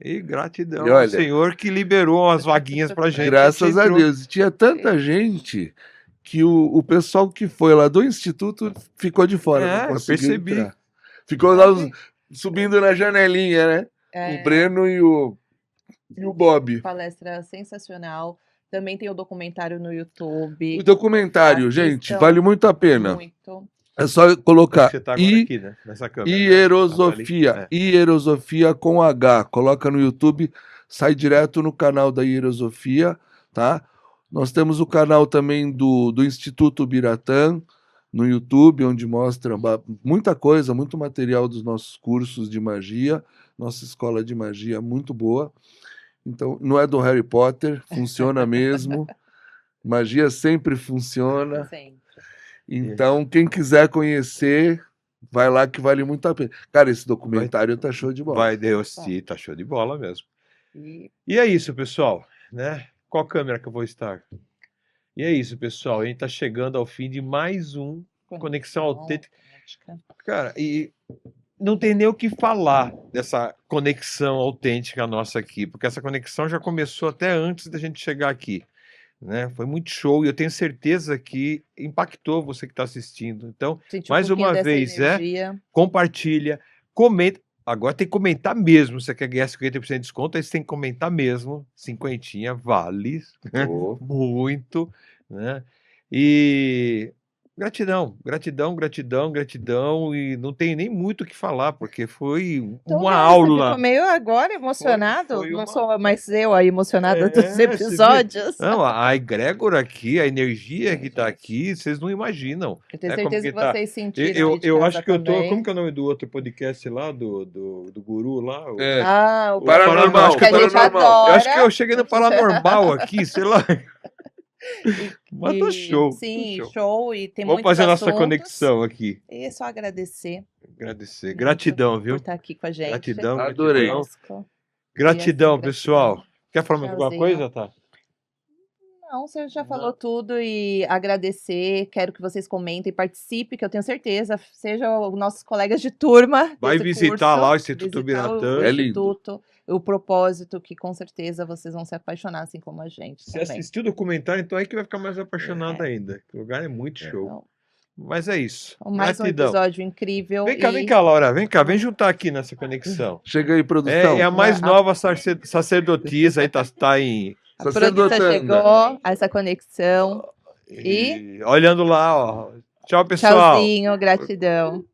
E gratidão E ao olha, Senhor que liberou as vaguinhas pra gente. graças a entrou. Deus. E tinha tanta gente que o pessoal que foi lá do instituto ficou de fora, não Eu conseguiu percebi. entrar. Ficou lá subindo na janelinha, né? O Breno e o Bob. Palestra sensacional. Também tem o documentário no YouTube. O documentário, gente, Assistam. vale muito a pena. Muito. É só colocar Você tá agora aqui, né? Nessa câmera. Hierosofia, Né? Hierosofia com H. Coloca no YouTube, sai direto no canal da Hierosofia, tá? Nós temos o canal também do Instituto Biratã no YouTube, onde mostra muita coisa, muito material dos nossos cursos de magia. Nossa escola de magia é muito boa. Então, não é do Harry Potter, funciona mesmo. Magia sempre funciona. Sempre. Então, quem quiser conhecer, vai lá que vale muito a pena. Cara, esse documentário tá show de bola. Vai, Deus, tá show de bola mesmo. E é isso, pessoal, né? Qual câmera que eu vou estar? E é isso, pessoal. A gente tá chegando ao fim de mais um Conexão Autêntica. Cara, e não tem nem o que falar dessa conexão autêntica nossa aqui, porque essa conexão já começou até antes da gente chegar aqui. Né? Foi muito show e eu tenho certeza que impactou você que está assistindo. Então, mais uma vez, compartilha, comenta. Agora tem que comentar mesmo. Você quer ganhar 50% de desconto, aí você tem que comentar mesmo. 50 vale muito. né? E gratidão, gratidão, gratidão, gratidão, e não tem nem muito o que falar, porque foi Então, uma Gá, você ficou aula. meio agora emocionado? Foi Não uma. sou mais eu aí emocionada dos Você vê? episódios. Não, a egrégora aqui, a energia que tá aqui, vocês não imaginam. Eu tenho Né, como certeza que que tá. vocês sentiram aí de Eu casa acho que eu tô. Como também. que é o nome do outro podcast lá, do guru lá? É, Ah, o Paranormal, acho que a gente paranormal. eu acho que adora. eu cheguei no paranormal aqui, sei lá. Mas tá E, show, tá sim, show. show. E tem Vamos muitos fazer a nossa assuntos. conexão aqui. E é só agradecer Agradecer. muito Gratidão, por viu? estar aqui com a gente. Gratidão, Adorei. gratidão. Conosco. Gratidão, E assim, pessoal. gratidão. Quer falar mais alguma Tchauzinho. coisa, tá? Não, você já Não. falou tudo e agradecer. Quero que vocês comentem, participem, que eu tenho certeza, sejam os nossos colegas de turma Vai desse visitar curso, lá o Instituto visitar Biratã. o É lindo. Instituto, o propósito, que com certeza vocês vão se apaixonar, assim como a gente Se também. assistiu o documentário, então aí que vai ficar mais apaixonado ainda. O lugar é muito show. Então, Mas é isso. mais um Gratidão. episódio incrível. Vem cá, e vem cá, Laura. Vem cá, vem juntar aqui nessa conexão. Chega aí, produção. É a mais A- nova sacerdotisa aí, tá em. a produção Sacerdotanda. chegou a essa conexão. Olhando lá, ó. Tchau, pessoal. Tchauzinho, gratidão.